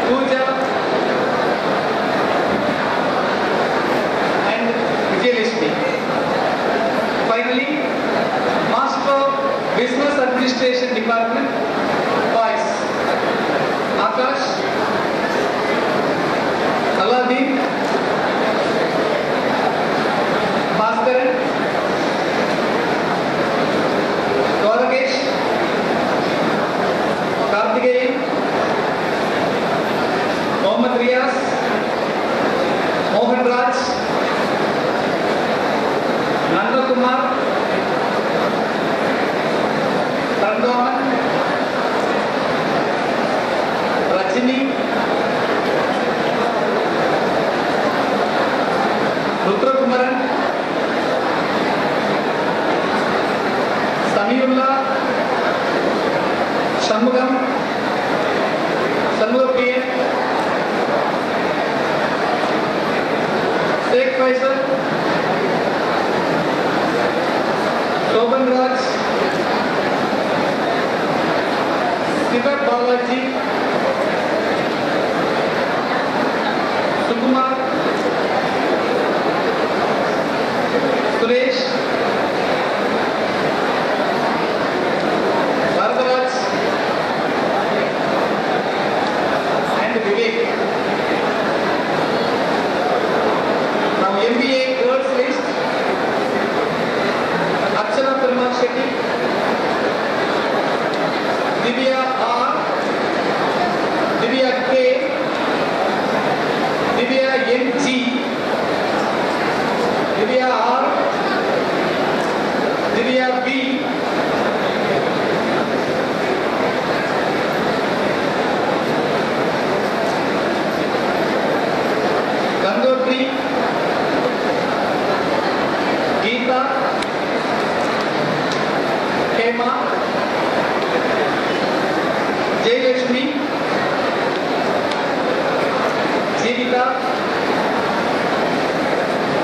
Pooja, and Vijayalakshmi. Finally, Master of Business Administration Department, Boys, Akash, Aladdin, Bhaskaran, Gauragesh, Karthikeyan, Mohammad Riyaz, Mohan Raj, Nanda Kumar, Tandoman, Rajini, Rudra Kumaran, Samiullah, Shanmugam, Shanmugapriya, Sheikh Faisal, Shobhan Raj, Sivat Balaji, Sukumar, Suresh, Bharataraj, and Vivek. Now MBA girls list: Archana Perumal Shetty, Divya R, Divya K, Divya NG, Divya R, Divya B, Gangotri, Geeta, Hema, Jayalakshmi, Jeevika,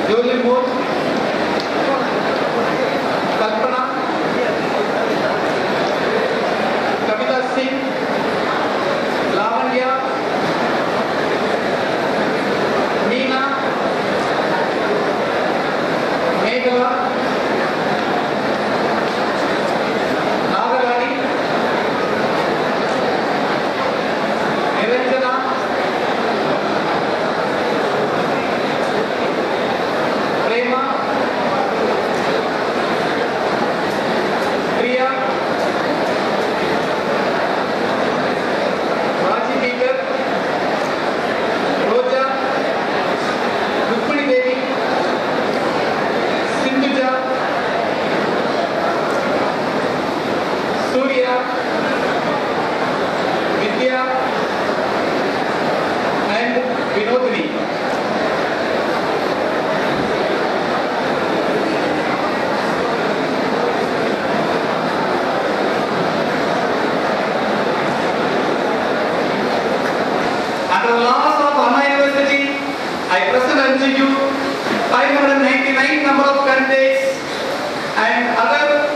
Jolie Moore, Kalpana, Kavita Singh, Lavanya, Meena, Meghala, Nagarani, Niranjana, Prema, Priya, Raji Peter, Roja, Rukmini Devi, Sindhuja, Surya, Vidya, and Vinodini. Under the laws of Anna University, I present unto you 599 number of candidates and other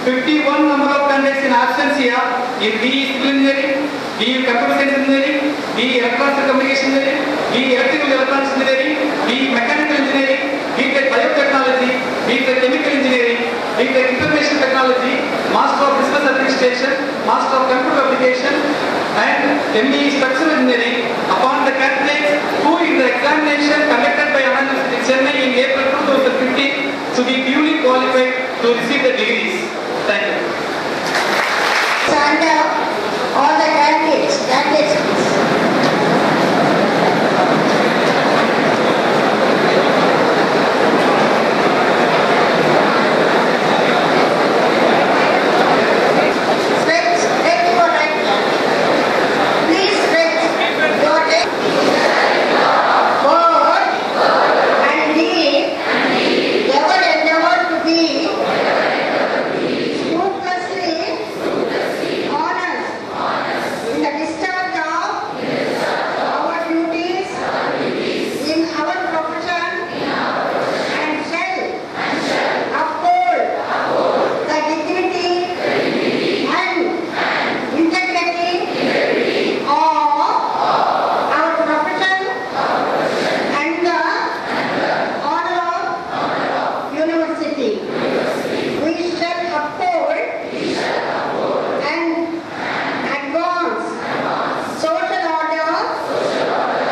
51 number of candidates in absence here in BE Civil Engineering, BE Computer Science Engineering, BE Electronics and Communication Engineering, BE Electrical Electronics Engineering, BE Mechanical Engineering, BTech Biotechnology, BTech Chemical Engineering, BTech Information Technology, Master of Business Administration, Master of Computer Application, and MBE Structural Engineering upon the candidates who in the examination conducted by Anna University Chennai in April 2015 to be duly qualified to receive the degrees. Thank you. And all the candidates please. Friends, take your right hand. Please, friends, your right word and deed ever endeavor to be scrupulously honest in the discharge of our duties in our profession and shall uphold the dignity and integrity of our profession and the honor of university. We shall uphold and advance social order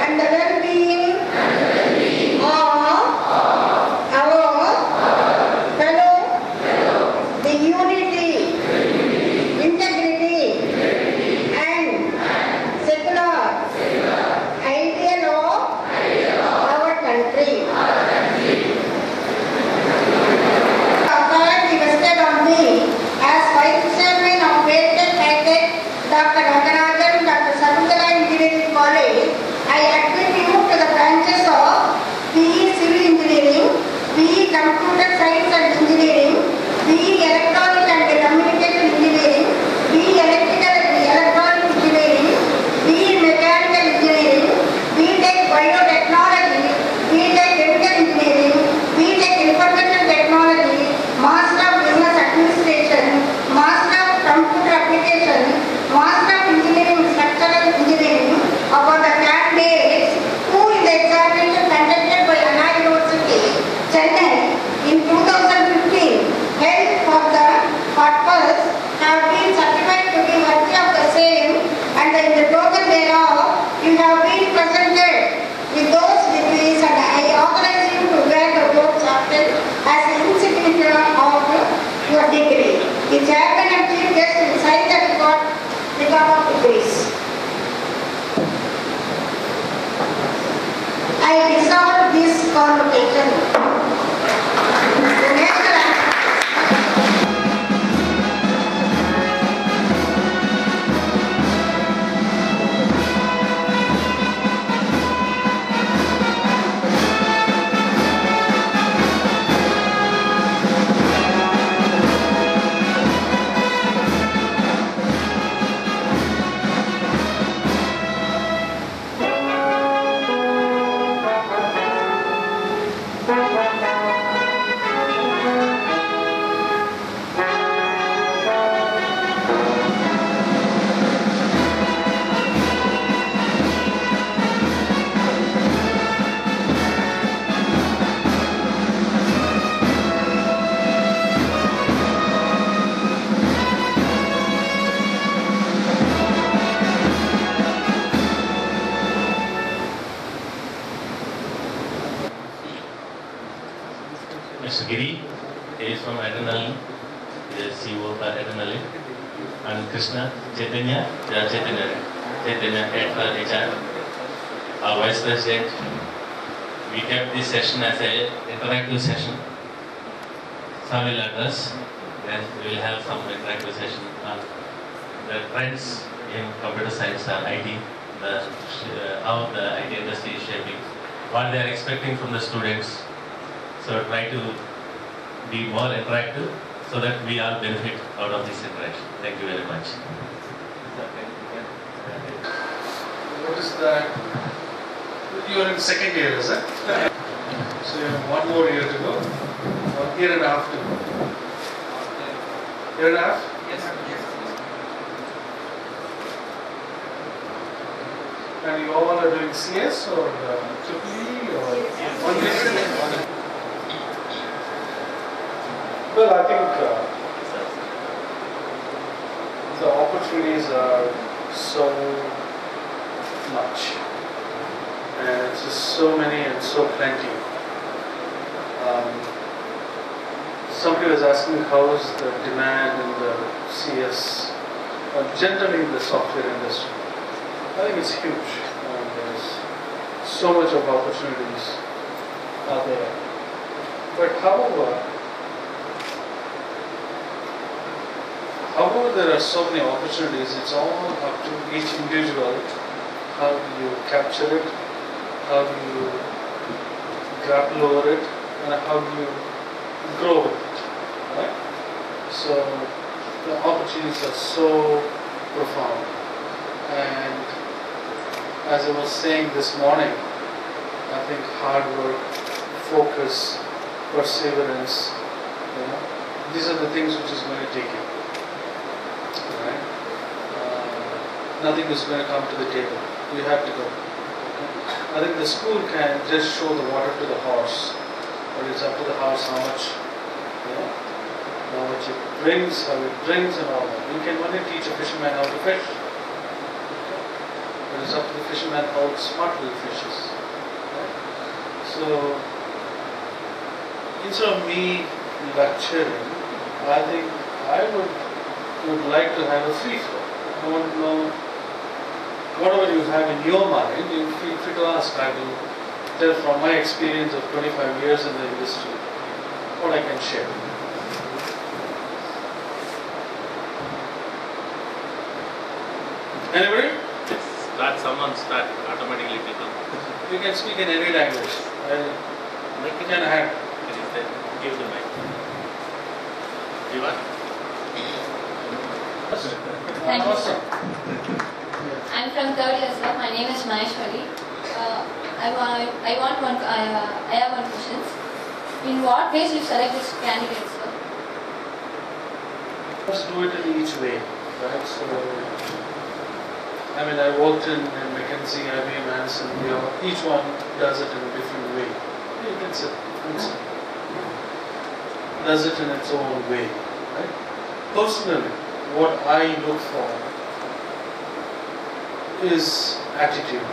and the well-being of our fellow, the unity, integrity, and secular ideal of our country. Authority vested on me as Vice Chairman of Weighted High-Tech Dr. Rangarajan, Dr. Sakuntala Engineering College, I admit you to the branches of BE Civil Engineering, BE Computer Science and Engineering, BE Electronic and Communication Engineering, BE Electrical and Electronic Engineering, BE Mechanical Engineering, BTech Biotechnology, BTech Chemical Engineering, BTech Information Technology, Master of Business Administration, Master of Computer Application, Master of Engineering Structural Engineering upon the candidates who in the examination conducted by Anna University, Chennai in 2015 held for the purpose have been certified to be worthy of the same, and in the token thereof you have been presented with those degrees, and I authorize you to wear the board chapter as an insignia of your degree. The chairman and chief guest will sign the record of degrees. I dissolve this convocation. The national Mr. Giri, he is from Adrenaline, he is CEO for Adrenaline, and Krishna Chaitanya, they are Chaitanya head for HR, our Vice President. We kept this session as an interactive session. Some will address, then we will have some interactive session on the trends in computer science and IT, how the IT industry is shaping, what they are expecting from the students. So try to be more interactive so that we all benefit out of this interaction. Thank you very much. What is that? You are in second year, is it? So you have one more year to go. 1 year and a half to go. Year and a half? Yes, yes. And you all are doing CS or EEE or one year? Well, I think the opportunities are so much, and it's just so many and so plenty. somebody was asking how is the demand in the CS, generally in the software industry. I think it's huge. There's so much of opportunities out there. But however, there are so many opportunities, it's all up to each individual. How do you capture it? How do you grapple over it? And how do you grow with it? Right? So the opportunities are so profound. And as I was saying this morning, I think hard work, focus, perseverance, these are the things which is going to take you. Right? Nothing is going to come to the table. You have to go. Okay? I think the school can just show the water to the horse, but it's up to the horse how much it brings, how it drinks, and all that. You can only teach a fisherman how to fish. Okay? But it's up to the fisherman how smartly he fishes. Right? So instead of me lecturing, I think I would like to have a free flow. I want to know whatever you have in your mind, you feel free to ask. I will tell from my experience of 25 years in the industry what I can share. Anybody? Start automatically become. You can speak in any language. You can have. Give the mic. Jiva? Thank you, sir. I'm from third year, sir. My name is Maheshwari. I have one question. In what ways you select this candidate, sir? Let's do it in each way, right? So, I mean, I worked in McKinsey, IBM, Hanson. Each one does it in a different way. That's it. Does it in its own way, right? Personally, what I look for is attitude.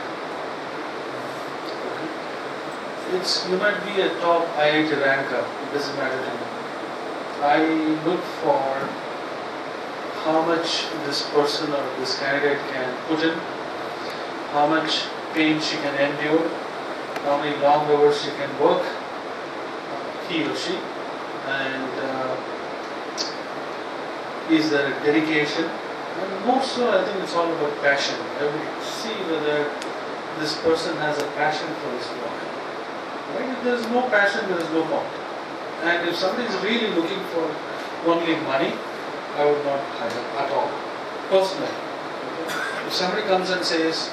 Okay? You might be a top IIT ranker, it doesn't matter to me. I look for how much this person or this candidate can put in, how much pain she can endure, how many long hours she can work, he or she, and is there a dedication? And more so, I think it's all about passion. I would see whether this person has a passion for this work. Right? If there is no passion, there is no point. And if somebody is really looking for only money, I would not hire at all. Personally. Okay? If somebody comes and says,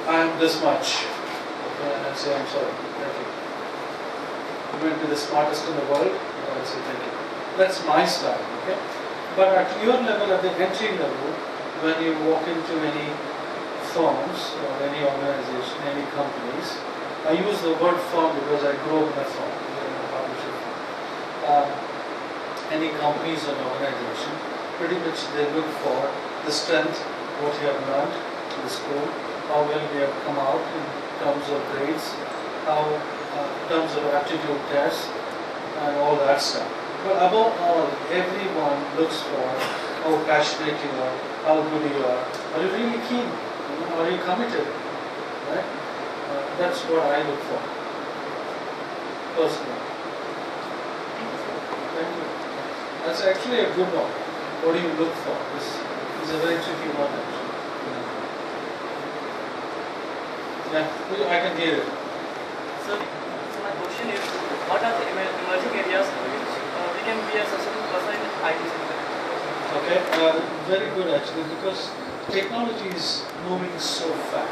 I am this much, okay, and I say, I'm sorry, thank you. You may be the smartest in the world, and I say, thank you. That's my style, okay? But at your level, at the entry level, when you walk into any firms or any organization, any companies, I use the word firm because I grew up in a firm, in a partnership firm. Any companies or organization, pretty much they look for the strength, what you have learned in the school, how well you have come out in terms of grades, how in terms of aptitude tests, and all that stuff. But above all, everyone looks for how passionate you are, how good you are. Are you really keen? Are you committed? Right? That's what I look for, personally. Thank you. That's actually a good one. What do you look for? This is a very tricky one, actually. Yeah, I can hear it. So my question is, what are the emerging areas we can be a successful person in IT sector? Okay, very good actually, because technology is moving so fast.